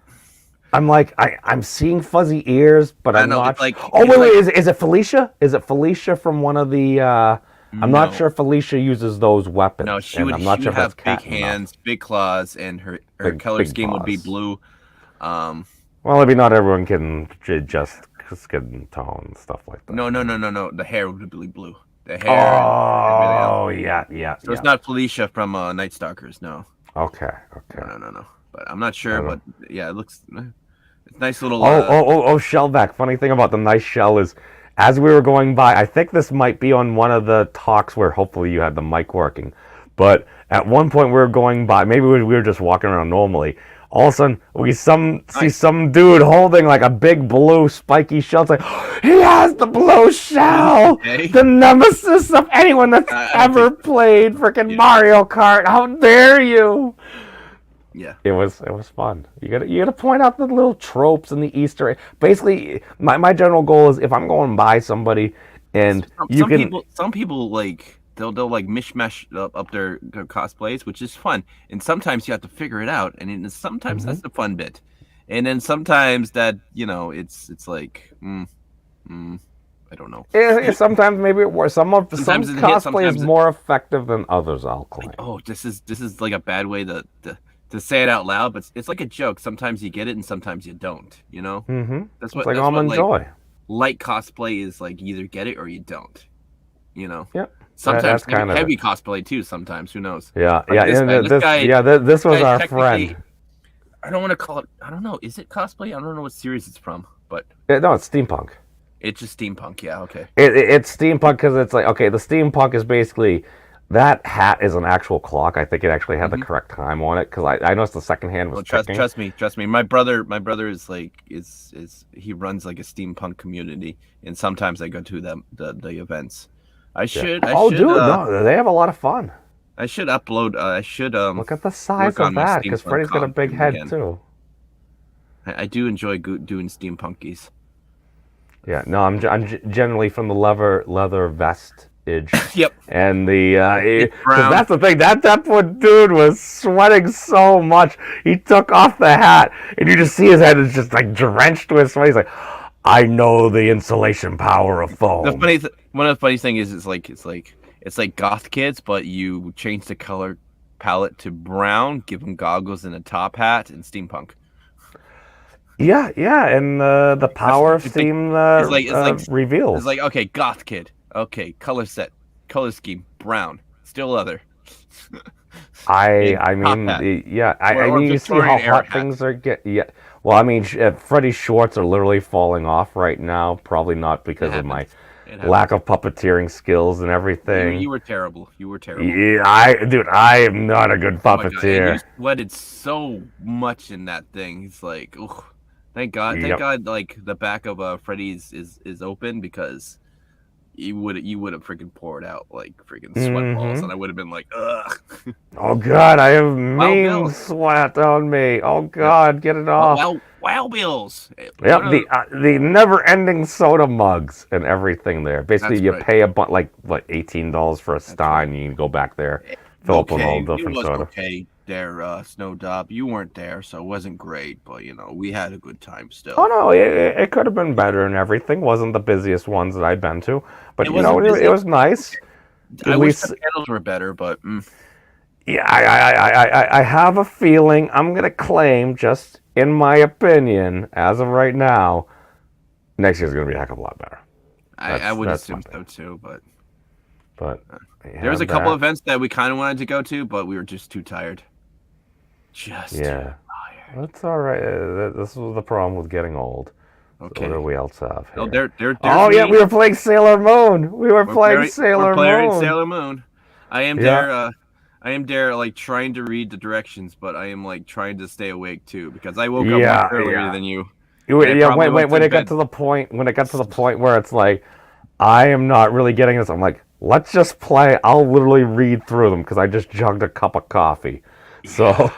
I'm like, I'm seeing fuzzy ears, but I'm not. Like, wait, is it Felicia? Is it Felicia from one of the? I'm not sure Felicia uses those weapons. No, she would have big hands, big claws, and her color scheme would be blue. Well, maybe not everyone can just skin tone and stuff like that. No. The hair would be blue. The hair. Oh, yeah. So it's not Felicia from Night Stalkers, no. Okay. No. But I'm not sure. But yeah, it looks it's nice little. Shellback. Funny thing about the nice shell is, as we were going by, I think this might be on one of the talks where hopefully you had the mic working. But at one point we were going by, maybe we were just walking around normally. All of a sudden, we see some dude holding like a big blue spiky shell. It's like, he has the blue shell! Okay. The nemesis of anyone that's ever played freaking Mario Kart. How dare you! Yeah. It was fun. You gotta point out the little tropes and the Easter egg. Basically, my general goal is if I'm going by somebody and some people like they'll like mishmash up their cosplays, which is fun. And sometimes you have to figure it out, and sometimes that's the fun bit. And then sometimes that it's like I don't know. Sometimes maybe it works. Some cosplay is more effective than others. I'll claim. Like, oh, this is like a bad way to say it out loud, but it's like a joke. Sometimes you get it, and sometimes you don't. Mm-hmm. That's what. It's like that's almond joy. Light cosplay is like you either get it or you don't. Yep. Sometimes heavy cosplay too. Sometimes, who knows? Yeah. This was our friend. I don't want to call it. I don't know. Is it cosplay? I don't know what series it's from, but no, it's steampunk. It's just steampunk. Yeah. Okay. It's steampunk because it's like, okay, the steampunk is basically that hat is an actual clock. I think it actually had the correct time on it because I noticed the second hand was ticking. Trust me. My brother is like he runs like a steampunk community, and sometimes I go to the events. Dude, no, they have a lot of fun. I should upload. Look at the size of that, because Freddy's got a big head too. I do enjoy doing steampunkies. Yeah, no, I'm generally from the leather vest. Yep. And the brown. that's the thing, that poor dude was sweating so much. He took off the hat, and you just see his head is just like drenched with sweat. He's like, I know the insulation power of foam. One of the funny things is it's like goth kids, but you change the color palette to brown, give them goggles and a top hat, and steampunk. Yeah, and the power of steam reveals. It's like, okay, goth kid. Okay, color scheme, brown, still leather. I mean, I mean, you see how hot things are getting. Yeah, well, I mean, Freddy's shorts are literally falling off right now. Probably not because of my lack of puppeteering skills and everything. You were terrible. Yeah, I am not a good puppeteer. Oh, you sweated so much in that thing. It's like, oh, thank God, like the back of Freddy's is open, because you would have freaking poured out like freaking sweat balls, and I would have been like, ugh. Oh God, I have mean sweat on me. Oh God, get it off. Wow, Bills. Yep, the never-ending soda mugs and everything there. Basically, you pay a like $18 for a Stein, and you can go back there, fill up with all different soda. Okay, there, Snowdrop. You weren't there, so it wasn't great, but we had a good time still. Oh no, it could have been better and everything. Wasn't the busiest ones that I'd been to, but it was nice. I wish the panels were better, but yeah, I have a feeling, I'm gonna claim, just in my opinion, as of right now, next year's gonna be a heck of a lot better. I would assume so too, but there was a couple events that we kind of wanted to go to, but we were just too tired. Too tired. That's all right. This was the problem with getting old. Okay. What do we else have here? Oh, we were playing Sailor Moon. We're playing Sailor Moon. I am there, like trying to read the directions, but I am like trying to stay awake too, because I woke up much earlier than you. When it got to the point where it's like, I am not really getting this, I'm like, let's just play. I'll literally read through them because I just jugged a cup of coffee. So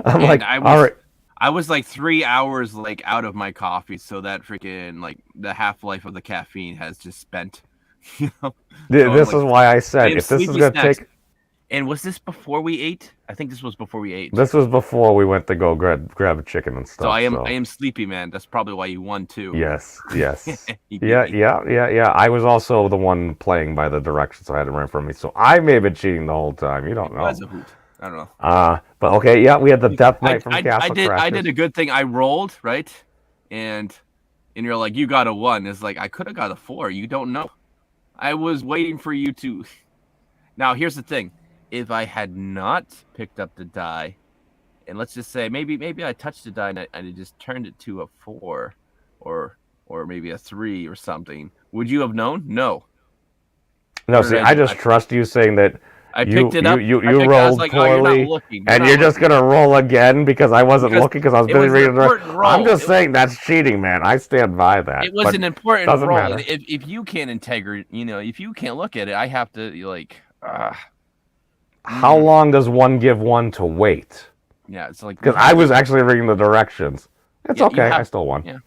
I'm like, all right. I was like 3 hours like out of my coffee, so that freaking like the half-life of the caffeine has just spent. This is why I said, if this is gonna take. And was this before we ate? I think this was before we ate. This was before we went to go grab a chicken and stuff. So I am sleepy, man. That's probably why you won too. Yes. Yeah. I was also the one playing by the directions, so I had to run from me. So I may have been cheating the whole time. You don't know. It was a hoot. I don't know. But okay, yeah, we had the Death Knight from Castle Crashers. I did a good thing. I rolled, right? And you're like, you got a 1. It's like, I could have got a 4. You don't know. I was waiting for you to. Now, here's the thing. If I had not picked up the die, and let's just say maybe I touched the die and I just turned it to a 4 or maybe a 3 or something, would you have known? No. No, see, I just trust you saying that I picked it up. You rolled poorly, and you're just gonna roll again because I wasn't looking because I was busy reading the. I'm just saying that's cheating, man. I stand by that. It was an important roll. If you can't if you can't look at it, I have to like. How long does one give one to wait? Yeah, it's like because I was actually reading the directions. It's okay. I still won. Yeah.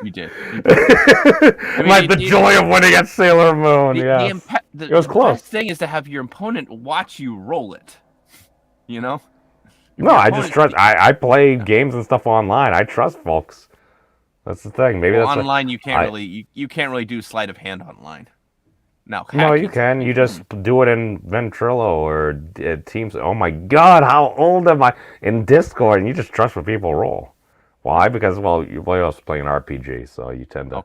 You did. I mean, the joy of winning at Sailor Moon. Yeah, it was close. The best thing is to have your opponent watch you roll it. No, I just trust. I play games and stuff online. I trust folks. That's the thing. Maybe that's online. You can't really do sleight of hand online. No, you can. You just do it in Ventrilo or Teams. Oh my God, how old am I? In Discord, and you just trust what people roll. Why? Because, you're also playing RPG, so you tend to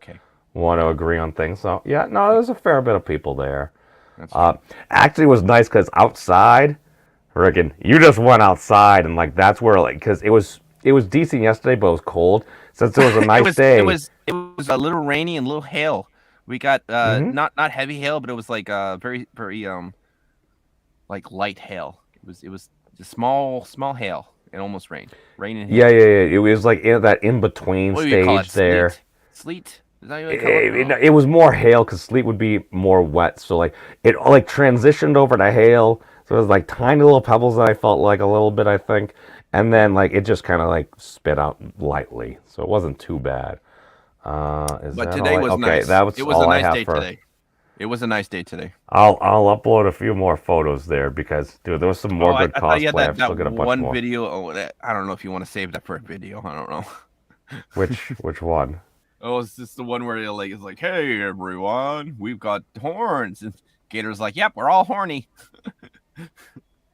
want to agree on things. So, yeah, no, there's a fair bit of people there. Actually, it was nice because outside, you just went outside, and, that's where, because it was decent yesterday, but it was cold. Since it was a nice day. It was a little rainy and a little hail. We got not heavy hail, but it was very very light hail. It was a small hail. It almost rained. Rain and hail. Yeah. It was that in between stage there. Sleet? Is that what you call it? It was more hail because sleet would be more wet. So it transitioned over to hail. So it was tiny little pebbles that I felt a little bit, I think, and then it just kind of spit out lightly. So it wasn't too bad. Is But that today all was okay, nice. that was It was all a I nice have day for. today. It was a nice day today. I'll upload a few more photos there because dude, there was some more good I thought you had cosplay. I've that still got a bunch one more. video. Oh, I don't know if you want to save that for a video. I don't know. Which one? Oh, it's just the one where it's like, hey everyone, we've got horns, and Gator's like, yep, we're all horny.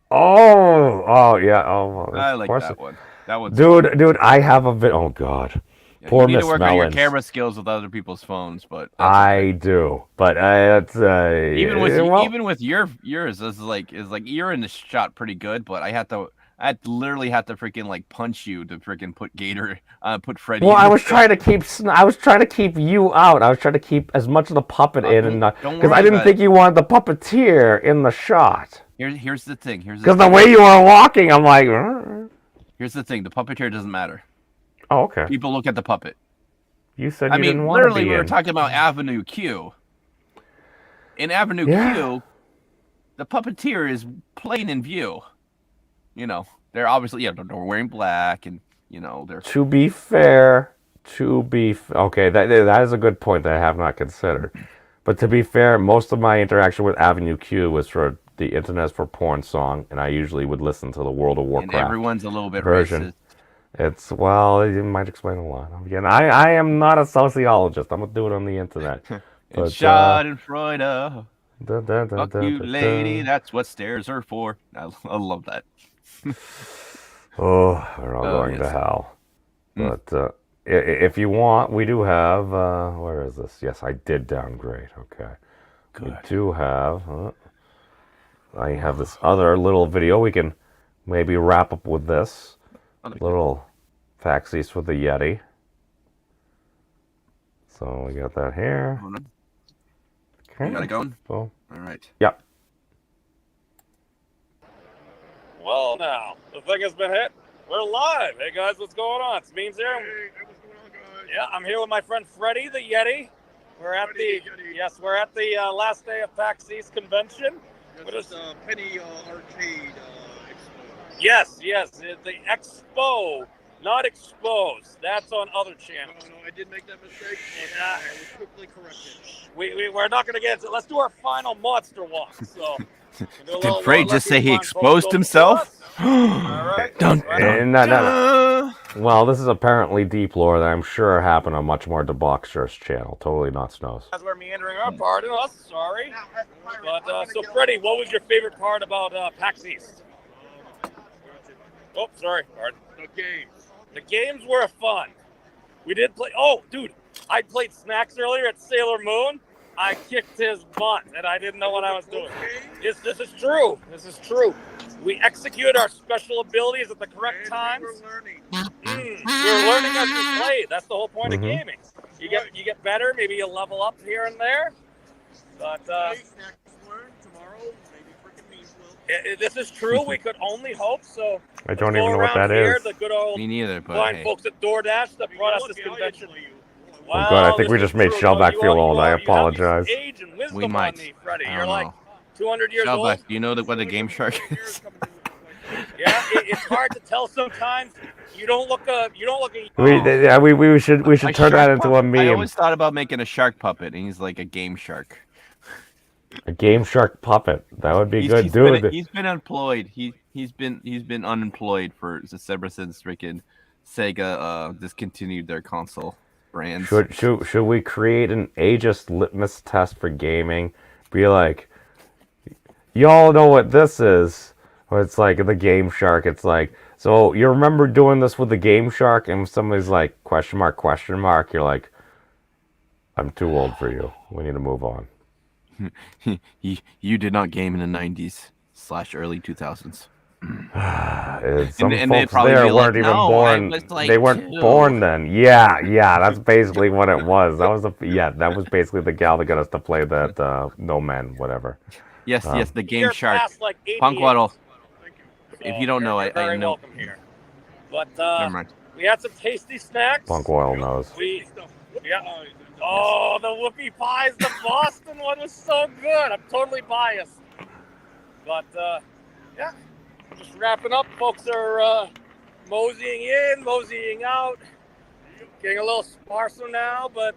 Oh yeah. Oh, well, I of like course. that one. That one's Dude, I have a bit. Oh God. yeah, Poor you need Miss to work on your Mellons. camera skills with other people's phones, but that's I okay. do, but it's even with well, even with yours is like you're in the shot pretty good, but I literally had to freaking like punch you to freaking put put Freddy. Well, I was trying to keep you out. I was trying to keep as much of the puppet in, and because I didn't think you wanted the puppeteer in the shot. Here's the thing. Because the way you were walking, I'm like. Here's the thing. The puppeteer doesn't matter. Oh, okay. People look at the puppet. You said you didn't want to literally, be we were in. talking about Avenue Q. In Avenue Q, the puppeteer is plain in view. You know, they're obviously they're wearing black, and they're. To be fair, okay, that is a good point that I have not considered. But to be fair, most of my interaction with Avenue Q was for the Internet for Porn song, and I usually would listen to the World of Warcraft. And everyone's a little bit version. racist. It's it might explain a lot. Again, I am not a sociologist. I'm gonna do it on the internet. And Schadenfreude. Fuck you, lady. Da. That's what stairs are for. I love that. Oh, we're all going to hell. But if you want, we do have. Where is this? Yes, I did downgrade. Okay. Good. We do have. I have this other little video. We can maybe wrap up with this. Little faxies for the Yeti. So we got that here. Okay. You got it going? So, all right. Yep. Well, now the thing has been hit. We're live. Hey guys, what's going on? It's Means here. Hey, what's going on, guys? Yeah, I'm here with my friend Freddy the Yeti. We're at we're at the last day of PAX East convention. Yes, it's Penny Arcade Expo. Yes, the Expo, not Expose. That's on other channels. No, I did make that mistake. I was quickly corrected. We're not going to get into it. Let's do our final monster walk. So, did Freddy just say he exposed himself? All right. No. Well, this is apparently deep lore that I'm sure happened on much more debaucherous channel. Totally not Snows. As we're meandering our pardon us, sorry. But so Freddie, what was your favorite part about PAX East? Oh, sorry, pardon. The games. The games were fun. We did play. Oh, dude, I played Snacks earlier at Sailor Moon. I kicked his butt, and I didn't know what I was doing. This is true. This is true. We executed our special abilities at the correct times. We were learning. We were learning as we played. That's the whole point of gaming. You get better. Maybe you level up here and there. But this is true. We could only hope. So I don't even know what that is. The good old Me neither, but fine hey. folks at DoorDash that brought us this convention. Oh God, I think we just made Shellback feel old. I apologize. Age and wisdom We might. On me, Freddie. I You're don't like know. 200 years Shellback, old. do you know what a Game Shark is? Yeah, it's hard to tell sometimes. You don't look a. We should A turn that shark into a puppet. meme. I always thought about making a shark puppet, and he's like a game shark. A Game Shark puppet. That would be good, dude. He's been unemployed. He's been unemployed ever since freaking Sega discontinued their console brands. Should we create an ageist litmus test for gaming? Be like, y'all know what this is. Or it's like the Game Shark. It's like, so you remember doing this with the Game Shark? And somebody's like, question mark. You're like, I'm too old for you. We need to move on. You did not game in the 90s / early 2000s. Some and folks probably there be weren't like, even "No, born. I was like they weren't 2." born then. Yeah, that's basically what it was. That was basically the gal that got us to play that No Man, whatever. Yes, the Game You're Shark. past, like, 88. Punk Waddle. So If you don't know, you're very I know. welcome here. But Never mind. we had some tasty snacks. Punk Oil knows. Oh, the whoopie pies, the Boston one was so good. I'm totally biased. But yeah, just wrapping up. Folks are moseying in, moseying out. getting a little sparser now, but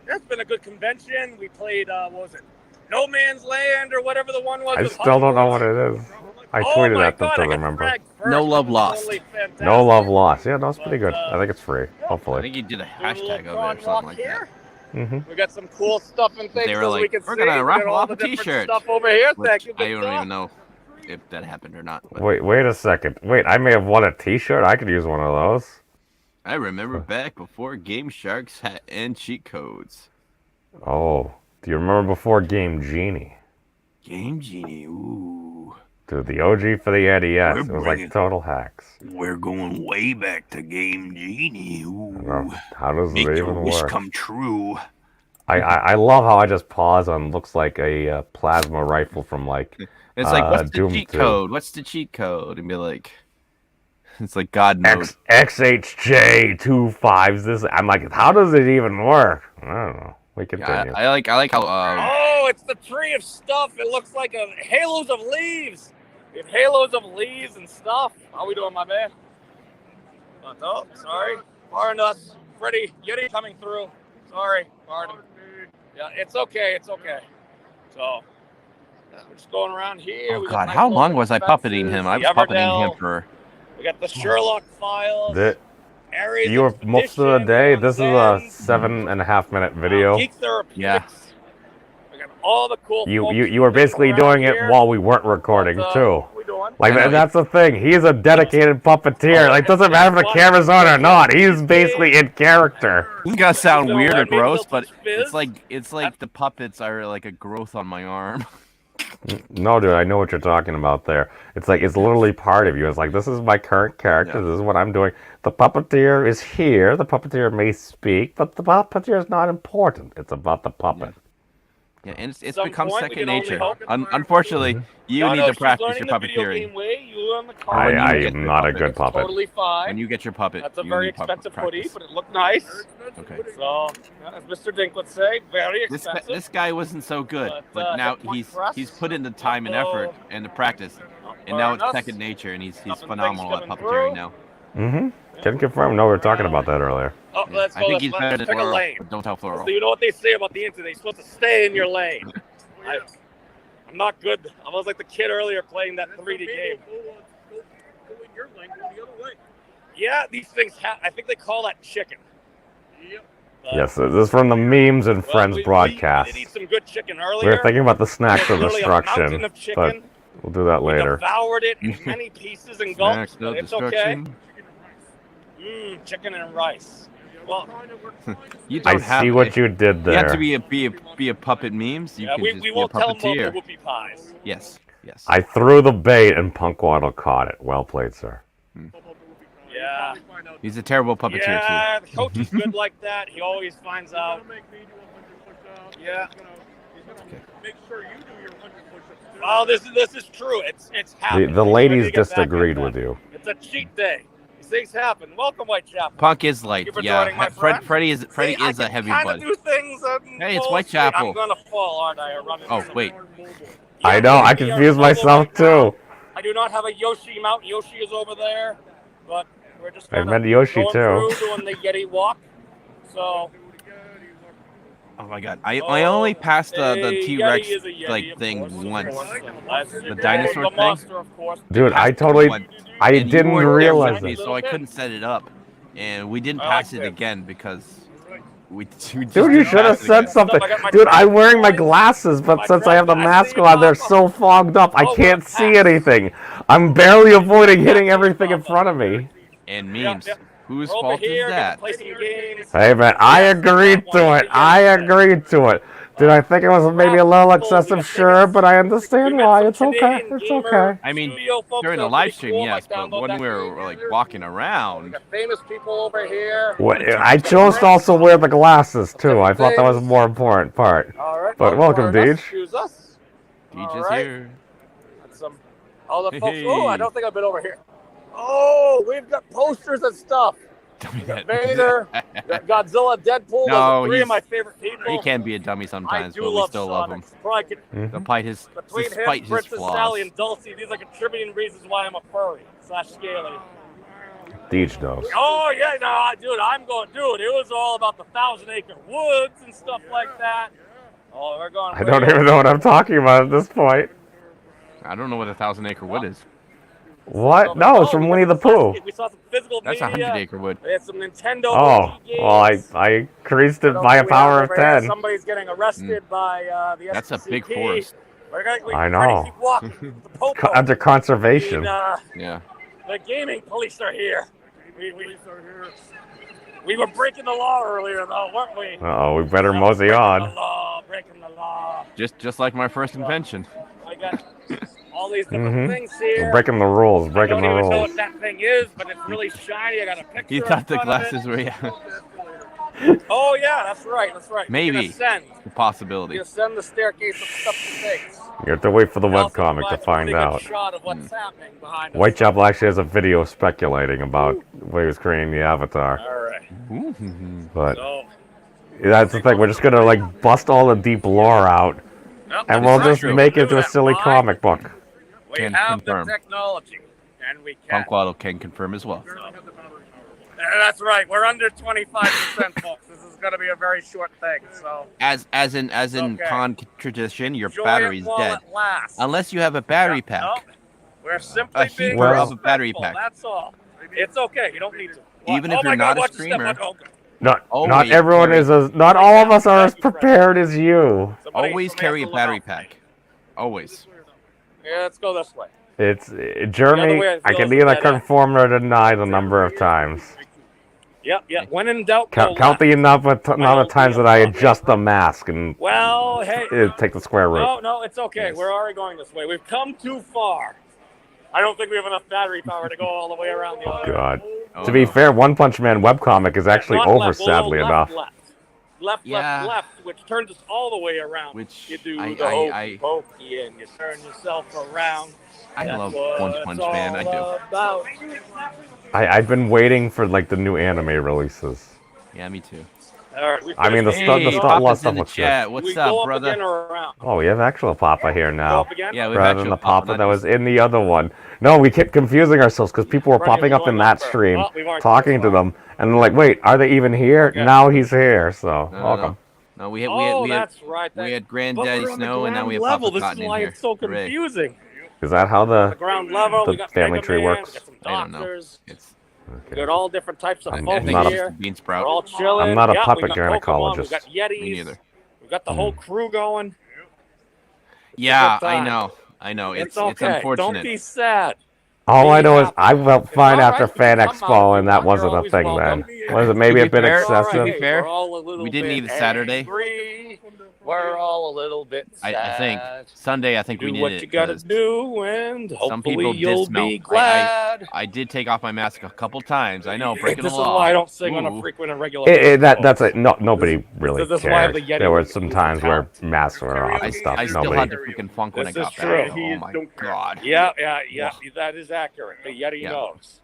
it's been a good convention. We played, what was it? No Man's Land or whatever the one was. I still don't know what it is. I tweeted at them to remember. No Love Lost. No Love Lost. Yeah, no, it's pretty good. I think it's free. I Hopefully. think you did a hashtag of it or something like that. We got some cool stuff and things They were that like, we can we're see. gonna We got raffle all off the a different T-shirt. stuff over here. Which Thank you. I don't even know if that happened or not. But Wait a second. Wait, I may have won a T-shirt. I could use one of those. I remember back before Game Sharks and cheat codes. Oh, do you remember before Game Genie? Game Genie, ooh. Dude, the OG for the NES. We're It was bringing- like total hacks. We're going way back to Game Genie. Ooh. Well, how does Make it your even wish work? come true. I love how I just pause on looks like a plasma rifle from like It's like, what's the Doom cheat 2. code? What's the cheat code? And be like, it's like God knows. XHJ25s. This I'm like, how does it even work? I don't know. We continue. I like how Oh, it's the tree of stuff. It looks like a halos of leaves. We have halos of leaves and stuff. How we doing, my man? Oh, sorry. Pardon us. Freddy, Yeti coming through. Sorry. Pardon. Yeah, it's okay. It's okay. So, we're just going around here. Oh We got God, nice how little long was I fences, puppeting him? I the was puppeting Everdell. him for. We got the Sherlock files. Ares You were most of the day. This is a 7.5 minute video. Geek Therapeutics. Yeah. We got all the cool You were basically doing it while we weren't recording too. we doing? Like that's the thing. He's a dedicated puppeteer. Like doesn't matter if the camera's on or not. He's basically in character. This is gonna sound So weird or let me gross, build but some fizz. it's like the puppets are like a growth on my arm. No, dude, I know what you're talking about there. It's like it's literally part of you. It's like this is my current character. Yeah. This is what I'm doing. The puppeteer is here. The puppeteer may speak, but the puppeteer is not important. It's about the puppet. Yeah, and it's Some become point, we second can only nature. hope. Unfortunately, you No, need no, to she's practice learning your the video puppeteering. game way. You on the car. When you I get am the not a puppet, good It's puppet. totally fine. When you get your puppet, That's a you very need expensive hoodie, practice. but it looked nice. Okay. So, as Mr. Dink would say, very expensive. This guy wasn't so good, but now hit point he's press. put in the time and effort and the practice, and now it's second nature, and he's Nothing phenomenal at things coming puppeteering through. now. Mm-hmm. Can confirm. No, we were talking about that earlier. Oh, let's I go. think he's better Let's than pick a Floral. lane. Don't tell Floral. So you know what they say about the internet? You're supposed to stay in your lane. I'm not good. I was like the kid earlier playing that 3D game. Yeah, these things I think they call that chicken. But, Yes, this is from the memes and well, friends we broadcast. did eat some good chicken We earlier. were thinking about the snacks of Literally a mountain destruction, of but chicken. we'll do that We later. devoured it in many pieces and gulps, Snacks, no but it's okay. destruction. Chicken and rice. Well, You I don't have see what you did You have there. to be a puppet memes. You yeah, can we just we be a won't tell them about the puppeteer. whoopie pies. Yes. I threw the bait and Punkwaddle caught it. Well played, sir. Yeah. He's a terrible puppeteer Yeah, too. the coach is good like that. He always finds out. Yeah. Oh, this is true. It's happening. The ladies Ready to get back disagreed at with that. you. It's a cheat day. These things happen. Welcome, Whitechapel. Punk is light. Thank you for joining, my Yeah, friend. Freddie is See, I a can heavy kinda bud. do things Hey, it's full Whitechapel. speed. I'm gonna fall, aren't I? Oh wait, I know. I confused myself too. I do not have a Yoshi mount. Yoshi is over there, but we're just I kinda met Yoshi going too. through, doing the Yeti walk. So oh my God! I only passed the a T-Rex Yeti is a Yeti, like of thing course, of once. course. The dinosaur The thing. monster, of course. Dude, I totally, I And you didn't weren't there realize with me, it. so I couldn't set it up, and we didn't I pass like it it. again because we just Dude, you didn't should have pass it said again. something. I got my Dude, I'm track wearing my points. glasses, but My since I have the track- I mask see on, they're Papa. so fogged up, I Oh, can't we're see past. anything. I'm barely avoiding hitting everything in front of me. And memes. Yeah. Whose We're over fault here, is gonna that? play some games. Hey, man, I agreed to it. I agreed to it. Did I think it was maybe a little excessive? Sure, but I understand why. It's okay. It's okay. I mean, Studio folks during that the are live pretty stream, cool, yes, like but download when that we were game like here. walking We around, got famous people over here. I chose to also wear the glasses too. I thought that was a more important part. All right. But welcome, pardon us, Deej. Excuse us. Deej All is right. here. That's some other Hey, folks. hey. Oh, I don't think I've been over here. Oh, we've got posters and stuff. Dummy Got that. Vader, got Godzilla, Deadpool. No, Those are three he's- of my favorite people. He can be a dummy I sometimes, do but we love still love him. Sonic. Probably could, Despite his between him, despite his Princess flaws. Sally, and Dulcie, these are contributing reasons why I'm a furry / scaly. Deej knows. Oh yeah, no, dude, it was all about the 1,000 Acre Woods and stuff like that. Oh, we're going. I don't even know what I'm talking about at this point. I don't know what a 1,000 Acre Wood is. What? No, it's from Winnie the Pooh. We saw some physical That's media. 100 Acre Wood. We had some Nintendo. Oh, games. well, I increased it by a power of 10. Somebody's getting arrested by the SCP. That's a big forest. I know. Keep walking. The popo. Under conservation. Yeah. The gaming police are here. We were breaking the law earlier, though, weren't we? Uh-oh, we better mosey on. Breaking the law. Just like my first invention. I got all these different things here. We're breaking the rules, breaking the I don't even know rules. what that thing is, but it's really shiny. I got a picture. You thought the glasses were, yeah. Oh yeah, that's right. Maybe. The possibility. You ascend the staircase of stuff to things. You have to wait for the webcomic to find out. Shot of what's happening behind us. Whitechapel actually has a video speculating about where he was creating the avatar. All right. But So, that's the thing. We're just gonna like bust all the deep lore out, and we'll just make it into a silly comic book. we Can have confirm. the technology, and we can. Punkwaddle can confirm as well. That's right. We're under 25%, folks. This is going to be a very short thing. So As in Okay. con tradition, your enjoy battery's it while dead. it lasts. Unless you have a battery pack. No, we're simply A being heaper of a battery respectful, pack. That's all. It's okay. You don't need to. Even Oh if my you're God, not a watch the step. streamer. Oh, God. Not Always everyone carry- is as not all of us are as prepared as you. Always carry a battery pack. Always. Yeah, let's go this way. It's The Jeremy. other way it I can goes either is dead end. confirm or deny the number of times. Yep. When in doubt, go Count the left. amount of times that I adjust the mask and Well, hey. take the square root. No, it's okay. Yes. We're already going this way. We've come too far. I don't think we have enough battery power to go all the way around the other. God. Oh, To be no. fair, One Punch Man webcomic is actually Not over, left, sadly left, enough. Left, Yeah. left, which turns us all the way around. Which you do I- the I- hokey I- pokey and you turn yourself around. I That's love what One it's Punch Man. I all do. about. I've been waiting for like the new anime releases. Yeah, me too. All right, we I mean, the finished. stuff- Hey, lot of Papa's stuff in the looks good. chat. We What's go up, up brother? again or around? Oh, we have actual Papa here Go now. up again? Yeah, we've Rather actually than the Papa not that was just- in the other one. No, we kept confusing ourselves because people were Right, popping we're up in going that up there. stream, Oh, we've already talking to gone. them, and they're like, "Wait, are they even here?" Okay. Now he's here, so No, welcome. No, we had Oh, we had that's right. we had But Granddaddy we're on the Snow, and now we have ground Papa level. This Cotton is in why here. it's so Hooray. confusing. Is that how The the? ground level. the We got family Mega tree Man, works? We got some I don't know. doctors. It's We got all different types of I folk think not it's a- here. just bean We're sprout. all chilling. I'm not a Yeah, puppet we got Pokemon, gynecologist. We got Yetis. Me neither. We got the whole crew going. Yeah, good I time. know. I know. It's okay. unfortunate. Don't be sad. All I Be know is happy. I felt fine all after right. Fan Come out Expo, if and you that want. wasn't You're a always thing welcome. then. Was it maybe To a be bit fair- excessive? be fair, We're all a little we didn't bit need a Saturday. angry. We're all a little bit sad. I think Sunday. I think we do needed what it. you gotta 'cause do, and Some people hopefully did you'll smell. be glad. I did take off my mask a couple times. I know, breaking This the is law. why I don't sing on a Ooh. frequent and regular That's basis. it. No, nobody really this is why I have cared. the Yeti There were with some the times where talent. masks were off I, and stuff. I still Nobody. had the freaking funk when This I is got true. back. Oh my god. Yeah, that is accurate. The Yeti Yeah. knows.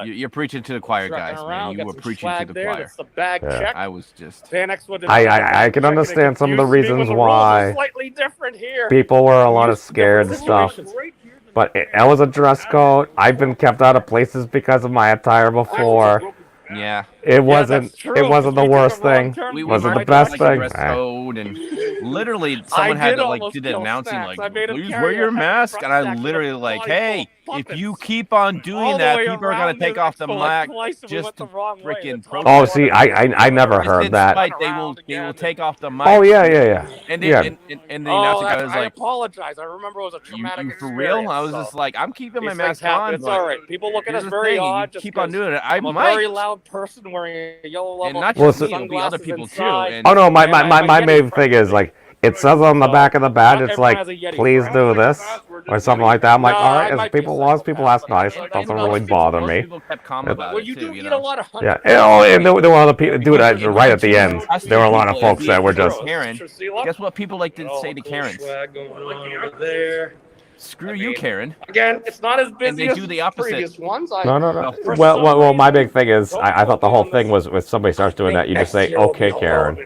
You're preaching to the choir, Trucking guys, around, man. got You were some preaching to swag the there. choir. That's the bag Yeah. check. I was just. Fan Expo did I not can check, and it understand some of the confused me when reasons the rules are why slightly different here. people were a lot of Used to scared and different stuff. situations. But it was a dress code. I've been kept out of places because of my attire before. Yeah. It wasn't. that's true, It wasn't the because we worst took a wrong thing. turn. We Was it were the like best thing? dress Eh. code, and literally someone I had did to like almost did an kill announcing Snacks. like, I made him please carry wear a your heavy mask, front and I sack with a literally like, blindfold hey, puppets. if you keep on All doing the that, way people are gonna around take the off the expo, like mask twice, and we just went to the wrong way. freaking That's all Oh, I see, wanted. I never Just heard in that. spite, they will Around again. take off the mic. Oh yeah. And Yeah. then and the announcing guy was I like, apologize. I remember it was a traumatic you for experience. real? I was so just like, I'm keeping my these things mask happen. on. It's but all right. People look at here's us the very thing, odd. you just keep on 'cause doing it. I I'm a might. very loud person wearing a yellow level. And not Well, just me, it'll be other sunglasses people inside. too. And Oh no, my And I main thing is like it says on the back of the badge. Not It's everyone like, has a Yeti please front. do this or something like that. I'm like, No, all I right. As might be people, a as long as people ask psychopath, nice, but it doesn't most really people- bother most me. people kept calm Yeah. about Well, it you too, do you eat know. a lot of honey. Yeah. Oh, and there were other people, dude. Right at the end, there were a lot of folks that were just. Karen. Guess what people like to say to Karens? Swag going on over there. Screw you, Karen. Again, it's not as busy they as do the the opposite. previous ones. No. For Well, some well, my reason, big thing is, I thought the whole thing was if somebody starts doing that, you just say, okay, Karen.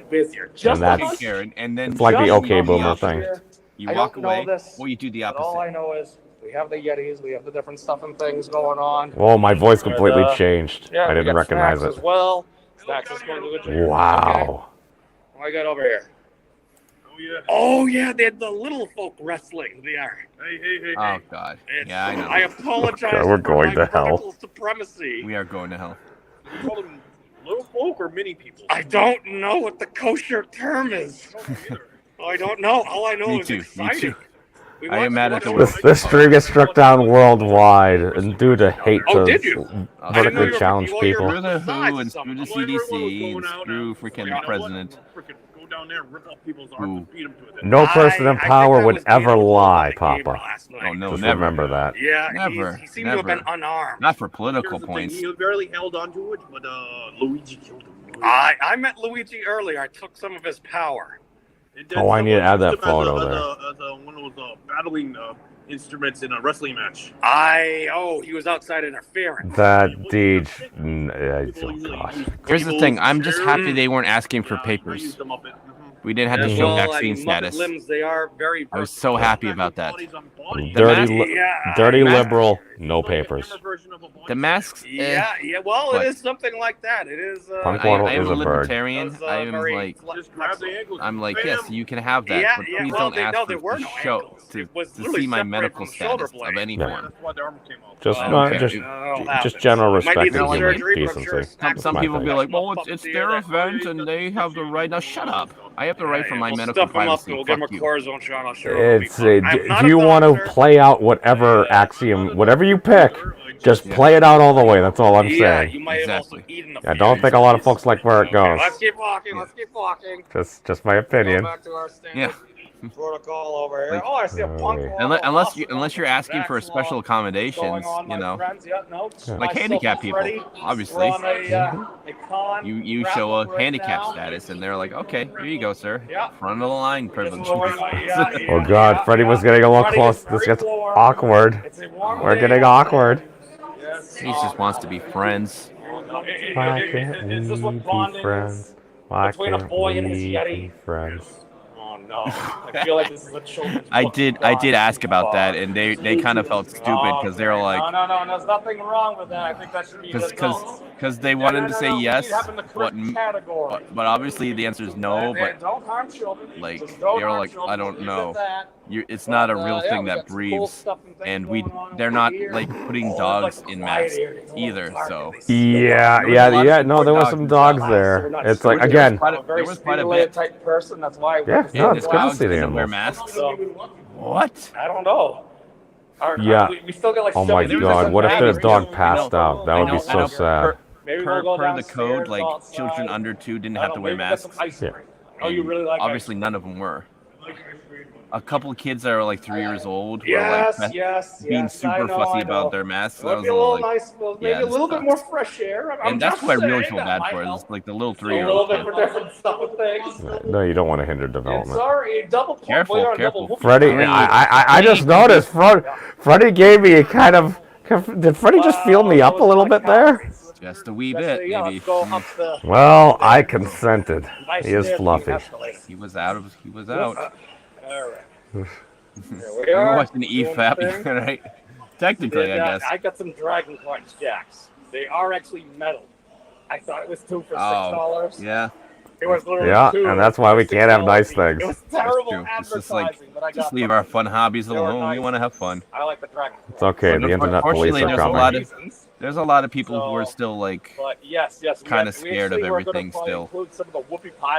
Just that's- Okay, Karen, and then It's like the you okay do boomer opposite. thing. You I walk don't know away, this, or you do the But all I opposite. know is We have the Yetis. We have the different stuff and things going on. Oh, my voice completely And, changed. Yeah, I we didn't got recognize Snacks it. as well. Snacks is going to the gym. Wow. What I got over here? Oh yeah, they had the little folk wrestling. They are. Hey. Oh God. Yeah, I know. I apologize. God, we're for going my to hell. vertical supremacy. We are going to hell. You call them little folk or mini people? I don't know what the kosher term is. I don't know. All I know Me is too. exciting. Me too. We I am mad at the This stream gets struck down worldwide and due to hate Oh, to did you? vertically challenged people. Screw the WHO and screw the CDC and screw freaking the president. Go down there, rip off people's arms, and beat them to it. No person in power would ever lie, Papa. Oh no, Just never. remember that. Yeah, Never. he seemed to have been unarmed. Not for political Here's the thing, points. he barely held onto it, but Luigi killed him. I met Luigi earlier. I took some of his power. Oh, I need to add that photo there. As one of those battling instruments in a wrestling match. He was outside interfering. That deed. Oh, God. Here's the thing. I'm just happy they weren't asking for papers. We didn't have to show vaccine status. Limbs, they are very I was so happy about that. Dirty liberal, no papers. The masks. Yeah. Well, but it is something like that. It is. Punk I Waddle am is a a bird. libertarian. I am like, yes, you can have that, but please don't ask to see my medical status of any form. Just general respect and human decency. Some people be like, well, it's their event and they have the right. Now shut up. I have the right for my medical privacy. Fuck you. Do you want to play out whatever axiom, whatever you pick? Just play it out all the way. That's all I'm saying. You might have also eaten I don't think a lot of folks like where it goes. Let's keep walking. Just my opinion. Back to our standard protocol over here. I see a punk. Unless you're asking for a special accommodations, you know, like handicapped people, obviously. You show a handicap status, and they're like, okay, here you go, sir. Front of the line privilege. Oh God, Freddie was getting a little close. This gets awkward. We're getting awkward. He just wants to be friends. Why can't we be friends? Why can't we be friends? No, I feel like this is a children's I did ask about that, and they kind of felt stupid because they were like, no, there's nothing wrong with that. I think that should be because they wanted to say yes, but obviously the answer is no. But don't harm children. Like they were like, I don't know. It's not a real thing that breathes, and they're not like putting dogs in masks either. So yeah. No, there were some dogs there. It's like again. There was quite a bit. Type person. That's why. Yeah, no, it's good to see the wear animals. masks. What? I don't know. Yeah. We still got like. Oh my God! What if their dog passed out? That would be so sad. Per the code, like children under 2 didn't have to wear masks. Oh, you really like? Obviously, none of them were. A couple of kids that are like 3 years old were like being super fussy about their masks. Maybe a little nice, maybe a little bit more fresh air. And that's what I really feel bad for. Is like the little 3-year-old. A little bit for different stuff with things. No, you don't want to hinder development. Sorry, double. Careful. Freddie, I just noticed. Freddie gave me a kind of. Did Freddie just feel me up a little bit there? Just a wee bit, maybe. Well, I consented. He is fluffy. He was out. All right. We were watching the EFAP, right? Technically, I guess. I got some Dragon Punch jacks. They are actually metal. I thought it was 2 for $6. Yeah. It was literally 2 and that's why we can't have nice things. It was terrible advertising, but I got just leave our fun hobbies alone. Nice. We want to have fun. I like the Dragon Punch. It's okay. The internet police are coming. There's a lot of people who are still like kind of scared of everything still.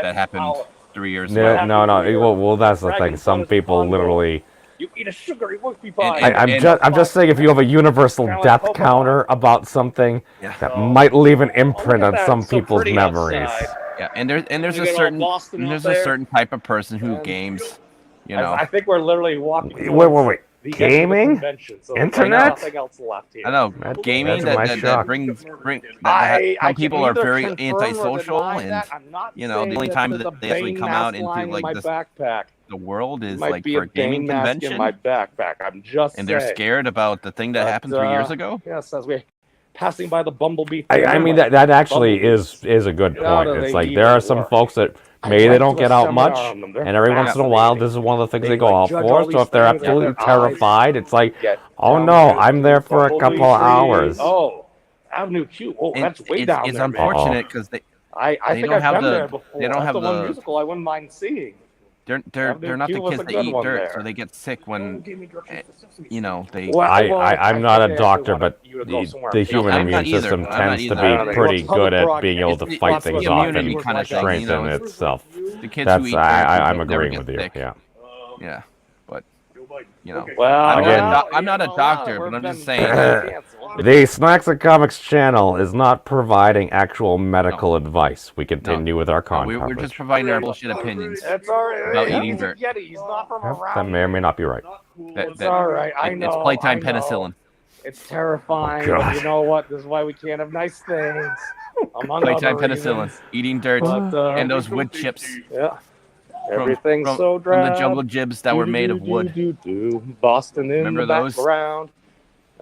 That happened 3 years ago. No. Well, that's the thing. Some people literally. You eat a sugary whoopie pie. I'm just saying, if you have a universal death counter about something, that might leave an imprint on some people's memories. Yeah, and there's a certain type of person who games. You know. I think we're literally walking. Wait. Gaming? Internet? Nothing else left here. I know gaming that brings some people are very antisocial, and you know the only time that they actually come out into like this the world is like for a gaming convention. In my backpack. I'm just and they're scared about the thing that happened 3 years ago. Yes, as we passing by the Bumblebee. I mean that actually is a good point. It's like there are some folks that maybe they don't get out much, and every once in a while this is one of the things they go out for. So if they're absolutely terrified, it's like, oh no, I'm there for a couple of hours. Oh, Avenue Q. Oh, that's way down it's there. It's unfortunate because I think I've been there before. They don't have the one musical I wouldn't mind seeing. They're not the kids that eat dirt, so they get sick when they. I'm not a doctor, but the human immune system tends to be pretty good at being able to fight things off and strengthen itself. That's I'm agreeing with you. Yeah, but well, I'm not a doctor, but I'm just saying. The Snacks and Comics channel is not providing actual medical advice. We continue with our con We're just providing our bullshit opinions about eating dirt. He's not from around. That may or may not be right. It's all right. I know. It's playtime penicillin. It's terrifying. But you know what? This is why we can't have nice things. Playtime penicillin, eating dirt, and those wood chips. Yeah. Everything's so drab. From the jungle jibs that were made of wood. Boston in Remember the those? background.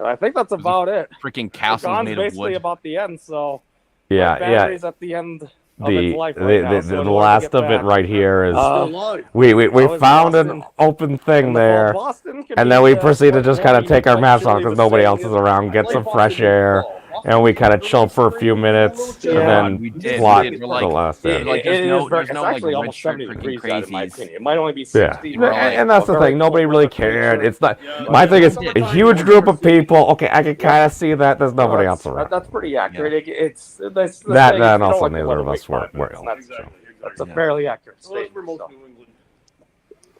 I think that's about it. Freaking castles made of wood. Basically about the end, so battery's at the end of the its life right now, the last of it right here is we found an open thing there, and then we proceed to just kind of take our masks off because nobody else is around, get some fresh air, and we kind of chill for a few minutes, and then plot the last day. It's actually almost 70 degrees out, in my opinion. It might only be 60. And that's the thing. Nobody really cared. It's not. My thing is a huge group of people. Okay, I can kind of see that. There's nobody else around. That's pretty accurate. It's that, and also neither of us were ill. That's a fairly accurate statement.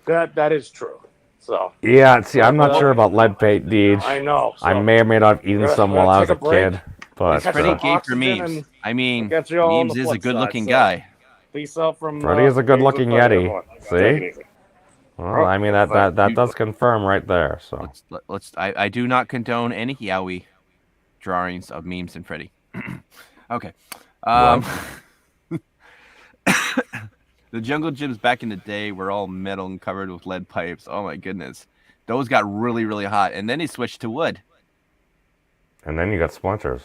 That is true. So yeah, see, I'm not sure about lead paint, Deej. I know. I may or may not have eaten some while I was a kid, but Freddie gay for memes. I mean, memes is a good-looking guy. Freddie is a good-looking Yeti. See? Well, I mean that does confirm right there. So let's. I do not condone any yaoi drawings of memes and Freddie. Okay. The jungle gyms back in the day were all metal and covered with lead pipes. Oh my goodness. Those got really, really hot. And then they switched to wood. And then you got splinters.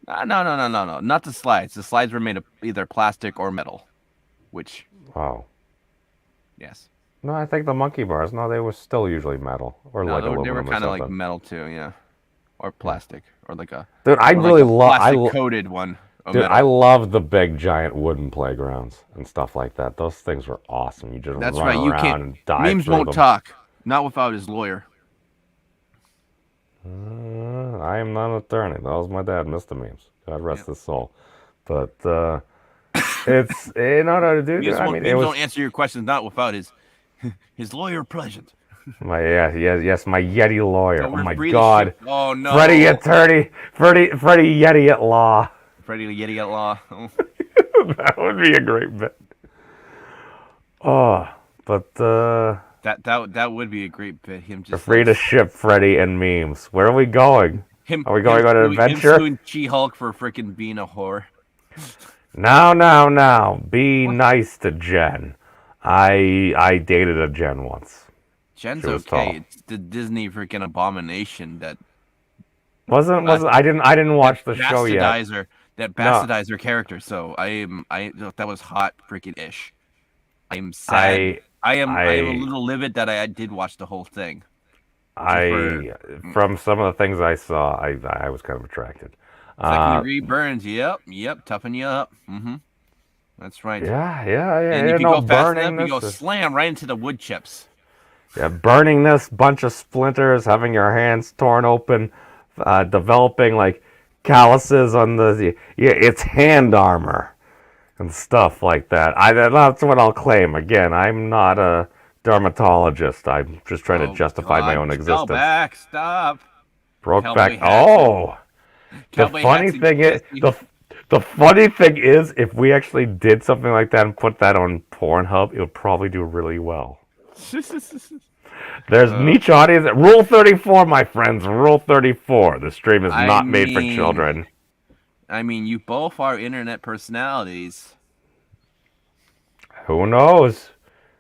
No. Not the slides. The slides were made of either plastic or metal. Which... Wow. Yes. No, I think the monkey bars, no, they were still usually metal. Or like aluminum. They were kind of like metal too, yeah. Or plastic. Or like a... Dude, I really love... plastic-coated one. Dude, I love the big giant wooden playgrounds and stuff like that. Those things were awesome. You just run around and dive memes through won't them. talk. Not without his lawyer. I am not an attorney. That was my dad, Mr. Memes. God rest his soul. But it's no, dude. Memes I mean, it was... don't answer your questions not without his lawyer present. My yes, my Yeti lawyer. So oh my God. Oh no. Freddie attorney. Freddie Yeti at law. Freddie Yeti at law. That would be a great bit. Oh, but that would be a great bit. Him just free to ship Freddie and memes. Where are we going? Are we going on an adventure? Him suing She-Hulk for freaking being a whore. Now. Be nice to Jen. I dated a Jen once. Jen's okay. It's the Disney freaking abomination that wasn't. I didn't watch the show yet. That bastardizer character. So that was hot freaking ish. I'm sad. I am a little livid that I did watch the whole thing. From some of the things I saw, I was kind of attracted. Second degree burns. Yep. Toughen you up. Mm-hmm. That's right. Yeah. And if you go fast enough, you go slam right into the wood chips. Yeah, burning this bunch of splinters, having your hands torn open, developing like calluses on it's hand armor and stuff like that. That's what I'll claim. Again, I'm not a dermatologist. I'm just trying to justify my own existence. Stop. Brokeback. Oh, the funny thing is, if we actually did something like that and put that on Pornhub, it would probably do really well. There's niche audience. Rule 34, my friends. Rule 34. The stream is not made for children. I mean, you both are internet personalities. Who knows?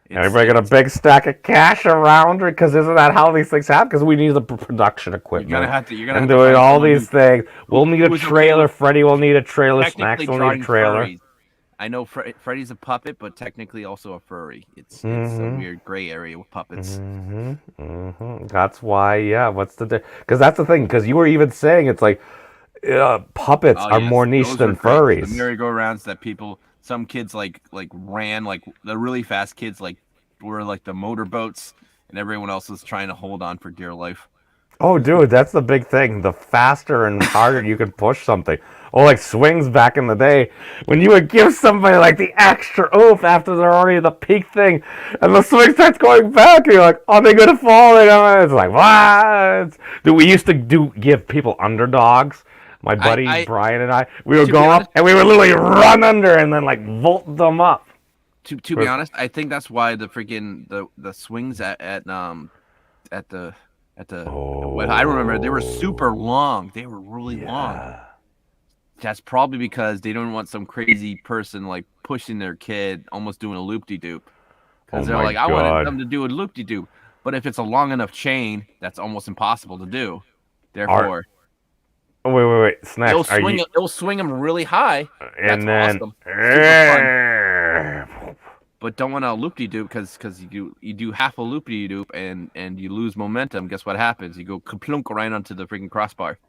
Everybody got a big stack of cash around, because isn't that how these things happen? Because we need the production equipment. You're gonna and have to doing find all someone these who- things. We'll need a who's okay trailer. with Freddie will need a trailer. technically Snacks will need a drawing trailer. furries. I know Freddy's a puppet, but technically also a furry. It's a weird gray area with puppets. That's why, yeah. What's the because that's the thing. Because you were even saying it's like puppets are more niche those than were great. furries. The merry-go-rounds that some kids like ran, like the really fast kids like were like the motorboats, and everyone else was trying to hold on for dear life. Oh, dude, that's the big thing. The faster and harder you can push something. Or like swings back in the day, when you would give somebody like the extra oof after they're already the peak thing, and the swing starts going back, and you're like, are they gonna fall? It's like, what? Dude, we used to give people underdogs. My buddy Brian and I, we would go up and we would literally run under and then like vault them up. To be honest, I think that's why the freaking the swings at the what I remember, they were super long. They were really long. That's probably because they don't want some crazy person like pushing their kid, almost doing a loop-de-doop. Because they're like, I wanted them to do a loop-de-doop. But if it's a long enough chain, that's almost impossible to do. Therefore, wait, Snacks. It'll swing them really high. And that's then, awesome. But don't want to loop-de-doop because you do half a loop-de-doop and you lose momentum. Guess what happens? You go kaplunk right onto the freaking crossbar.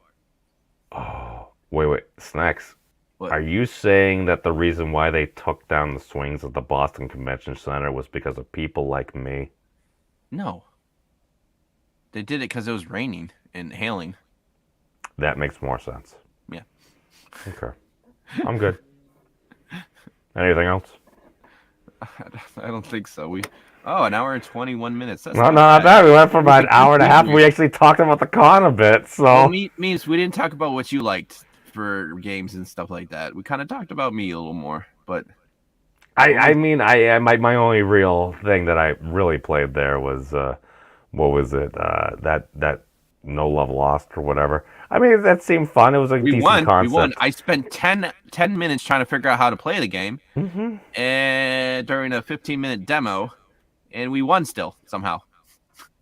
Oh, wait, Snacks. What? Are you saying that the reason why they took down the swings at the Boston Convention Center was because of people like me? No. They did it because it was raining and hailing. That makes more sense. Yeah. Okay. I'm good. Anything else? I don't think so. An hour and 21 minutes. That's not bad. We went for about an hour and a half. We actually talked about the con a bit. So means we didn't talk about what you liked for games and stuff like that. We kind of talked about me a little more, but my only real thing that I really played there was what was it? That No Love Lost or whatever. I mean, that seemed fun. It was a decent concept. We won. I spent 10 minutes trying to figure out how to play the game, and during a 15-minute demo, and we won still somehow.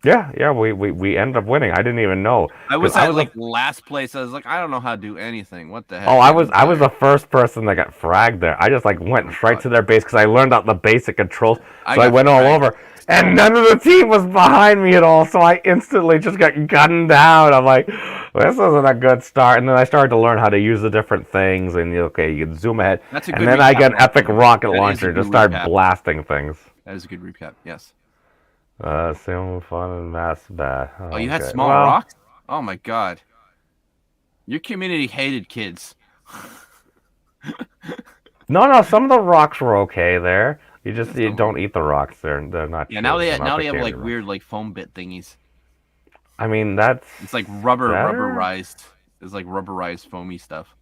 Yeah, we ended up winning. I didn't even know. I was at last place. I was like, I don't know how to do anything. What the heck? Oh, I was the first person that got fragged there. I just went right to their base because I learned out the basic controls. So I went all over, and none of the team was behind me at all. So I instantly just got gunned down. I'm like, this isn't a good start. And then I started to learn how to use the different things. And you can zoom ahead. And then I get an epic rocket launcher to start blasting things. That is a good recap. Yes. Same fun and mass bat. Oh, you had small rocks? Oh my god. Your community hated kids. No, some of the rocks were okay there. You don't eat the rocks. They're not. Yeah, now they have like rocks. Weird like foam bit thingies. I mean it's like rubberized. It's like rubberized foamy stuff.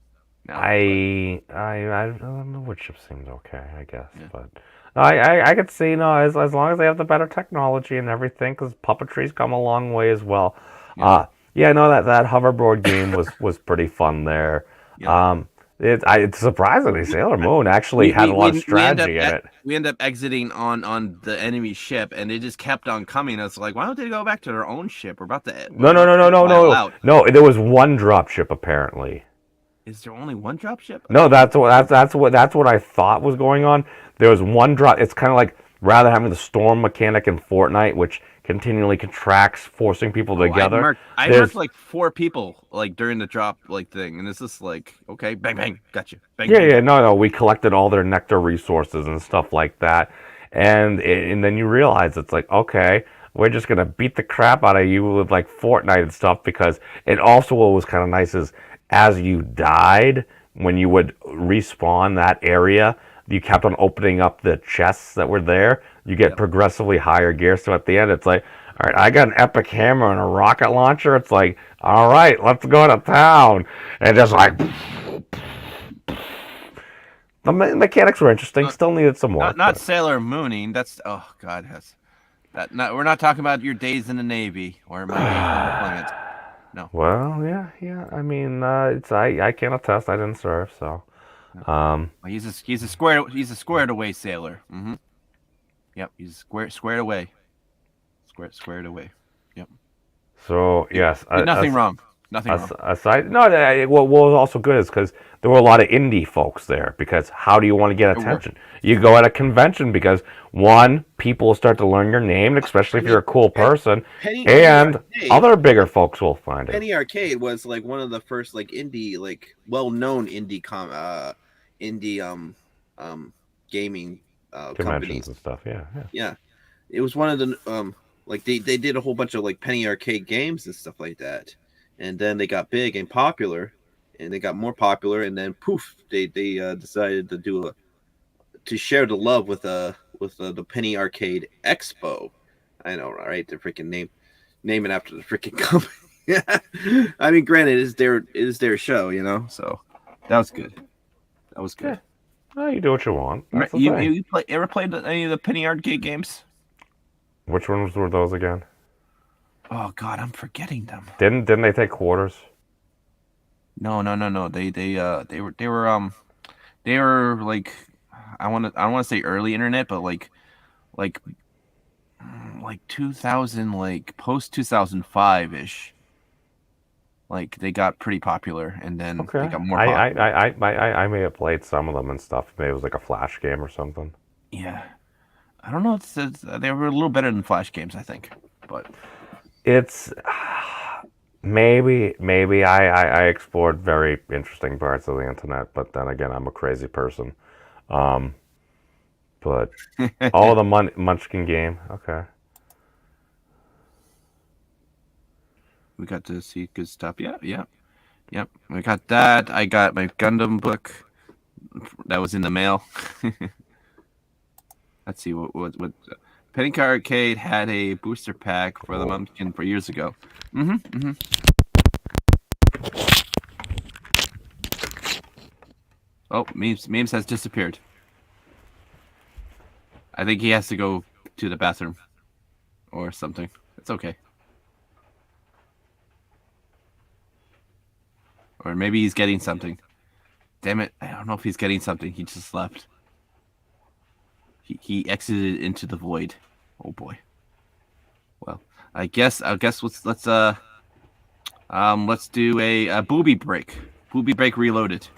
Now, I don't know which ship seems okay, I guess, but. I could see, as long as they have the better technology and everything, because puppetry's come a long way as well. That hoverboard game was pretty fun there. Yeah. It's surprisingly Sailor Moon actually had a lot of strategy in it. We end up exiting on the enemy ship, and they just kept on coming. It's like, why don't they go back to their own ship? We're about to No. There was one drop ship apparently. Is there only one drop ship? No, that's what I thought was going on. There was one drop. It's kind of like rather having the storm mechanic in Fortnite, which continually contracts, forcing people together. I marked like 4 people during the drop thing, and it's just like, okay, bang bang, gotcha. Bang, bang. No. We collected all their nectar resources and stuff like that, and then you realize it's like, okay, we're just gonna beat the crap out of you with Fortnite and stuff, because it also what was kind of nice is as you died, when you would respawn that area, you kept on opening up the chests that were there. You get progressively higher gear. So at the end, it's like, all right, I got an epic hammer and a rocket launcher. It's like, all right, let's go to town. And just the mechanics were interesting. Still needed some more. Not Sailor Mooning. That's we're not talking about your days in the Navy or my days on deployment. No. Well, yeah. I mean, I can't attest. I didn't serve, so. He's a squared away sailor. Mm-hmm. Yep, he's squared away. Squared away. Yep. So yes, Did nothing wrong. Nothing wrong. Aside, no, what was also good is because there were a lot of indie folks there. Because how do you want to get attention? You go at a convention because one, people will start to learn your name, especially if you're a cool person, and other bigger folks will find it. Penny Arcade was like one of the first like indie, like well-known indie gaming Conventions companies and stuff. Yeah. It was one of the like they did a whole bunch of like Penny Arcade games and stuff like that. And then they got big and popular, and they got more popular, and then poof, they decided to share the love with the Penny Arcade Expo. I know, right? The freaking name it after the freaking company. Yeah, I mean, granted, it is their show, you know. So that was good. That was good. Yeah. Well, you do what you want. You ever played any of the Penny Arcade games? Which ones were those again? Oh God, I'm forgetting them. Didn't they take quarters? No. They were like I don't want to say early internet, but like 2000, like post 2005 ish. Like they got pretty popular, and then they got more popular. I may have played some of them and stuff. Maybe it was like a Flash game or something. Yeah, I don't know. They were a little better than Flash games, I think, but. It's maybe I explored very interesting parts of the internet, but then again, I'm a crazy person. But the Munchkin game, okay. We got to see good stuff. Yep. We got that. I got my Gundam book that was in the mail. Let's see what. Penny Arcade had a booster pack for the Munchkin for years ago. Oh, Memes has disappeared. I think he has to go to the bathroom or something. It's okay. Or maybe he's getting something. Damn it! I don't know if he's getting something. He just left. He exited into the void. Oh boy. Well, I guess let's do a booby break. Booby break reloaded.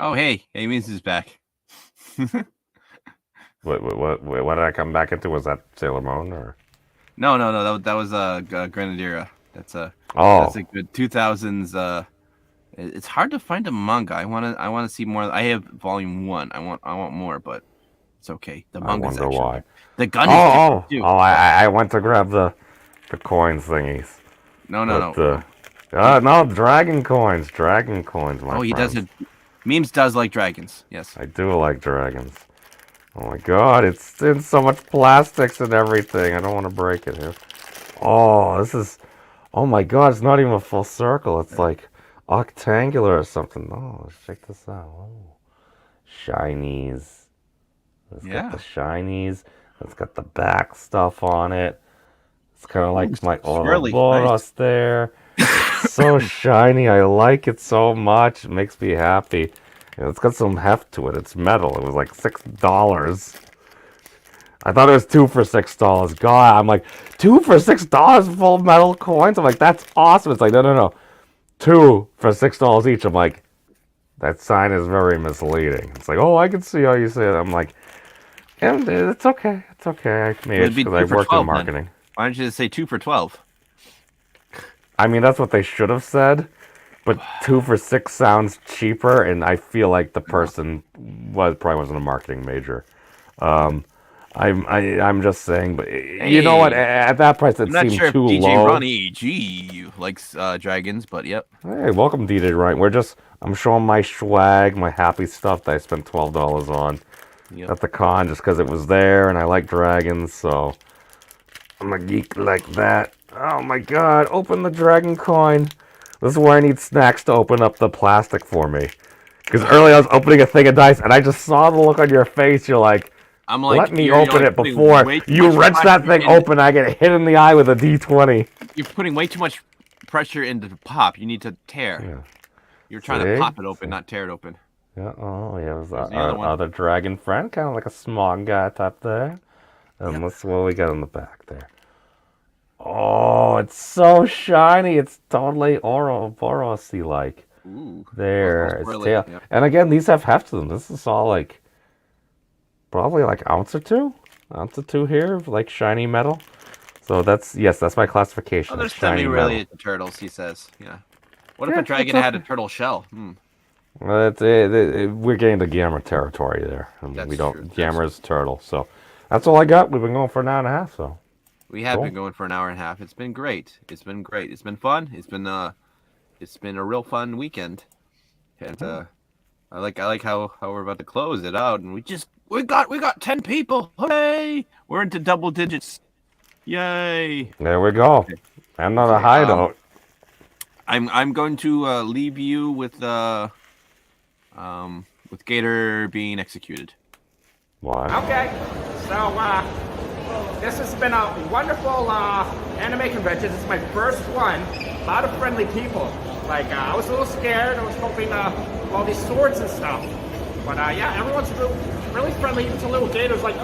Oh, hey, Means is back. What did I come back into? Was that Sailor Moon or? No. That was Grenadiera. That's a good 2000s. It's hard to find a manga. I want to see more. I have volume 1. I want more, but it's okay. The manga's I wonder why. The gun is different too. I went to grab the coins thingies. No. No, dragon coins. My he friends. does it. Memes does like dragons. Yes. I do like dragons. Oh my god, it's in so much plastics and everything. I don't want to break it here. Oh, this is... Oh my god, it's not even a full circle. It's like octangular or something. Oh, let's check this out. Oh. Shinies. Let's get the shinies. It's got the back stuff on it. It's kind of like my Ouroboros there. So shiny. I like it so much. It makes me happy. And it's got some heft to it. It's metal. It was like $6. I thought it was 2 for $6. God, I'm like, 2 for $6 full metal coins? I'm like, that's awesome. It's like, no. 2 for $6 each. I'm like, that sign is very misleading. It's like, oh, I can see how you say it. I'm like, yeah, it's okay. It's okay. I made it because I worked in marketing. Then. Why don't you just say 2 for 12? I mean, that's what they should have said, but 2 for $6 sounds cheaper, and I feel like the person probably wasn't a marketing major. I'm just saying, but you know what? At that price, it seemed too low. DJ Ronnie G likes dragons, but yep. Hey, welcome, DJ Ronnie. I'm showing my swag, my happy stuff that I spent $12 on. at the con just because it was there and I like dragons, so I'm a geek like that. Oh my god, open the dragon coin. This is where I need Snacks to open up the plastic for me. Because earlier I was opening a thing of dice and I just saw the look on your face. You're like, I'm like, let me open it before you wrench that thing open. I get hit in the eye with a D20. You're putting way too much pressure into the pop. You need to tear. Yeah. You're trying to pop it open, not tear it open. Yeah, oh, yeah, there's our other dragon friend, kind of like a smog guy type there. And let's what we got in the back there. Oh, it's so shiny. It's totally Ouroboros-y like. Ooh. There, its tail. Yep. And again, these have heft to them. This is all like, probably like ounce or two here of like shiny metal. So that's my classification. Oh, they're semi-related to turtles, he says. Yeah. What if a dragon had a turtle shell? Well, we're getting to Gamma territory there. That's we don't. True. Gamma's turtle. So that's all I got. We've been going for an hour and a half. So we have been going for an hour and a half. It's been great. It's been great. It's been fun. It's been a real fun weekend. And I like how we're about to close it out. And we got 10 people. Hooray! We're into double digits. Yay! There we go. And on a high note. I'm going to leave you with Gator being executed. Why? Okay, so this has been a wonderful anime convention. This is my first one. A lot of friendly people. Like I was a little scared. I was hoping all these swords and stuff. But yeah, everyone's really friendly. Even to little Gators like.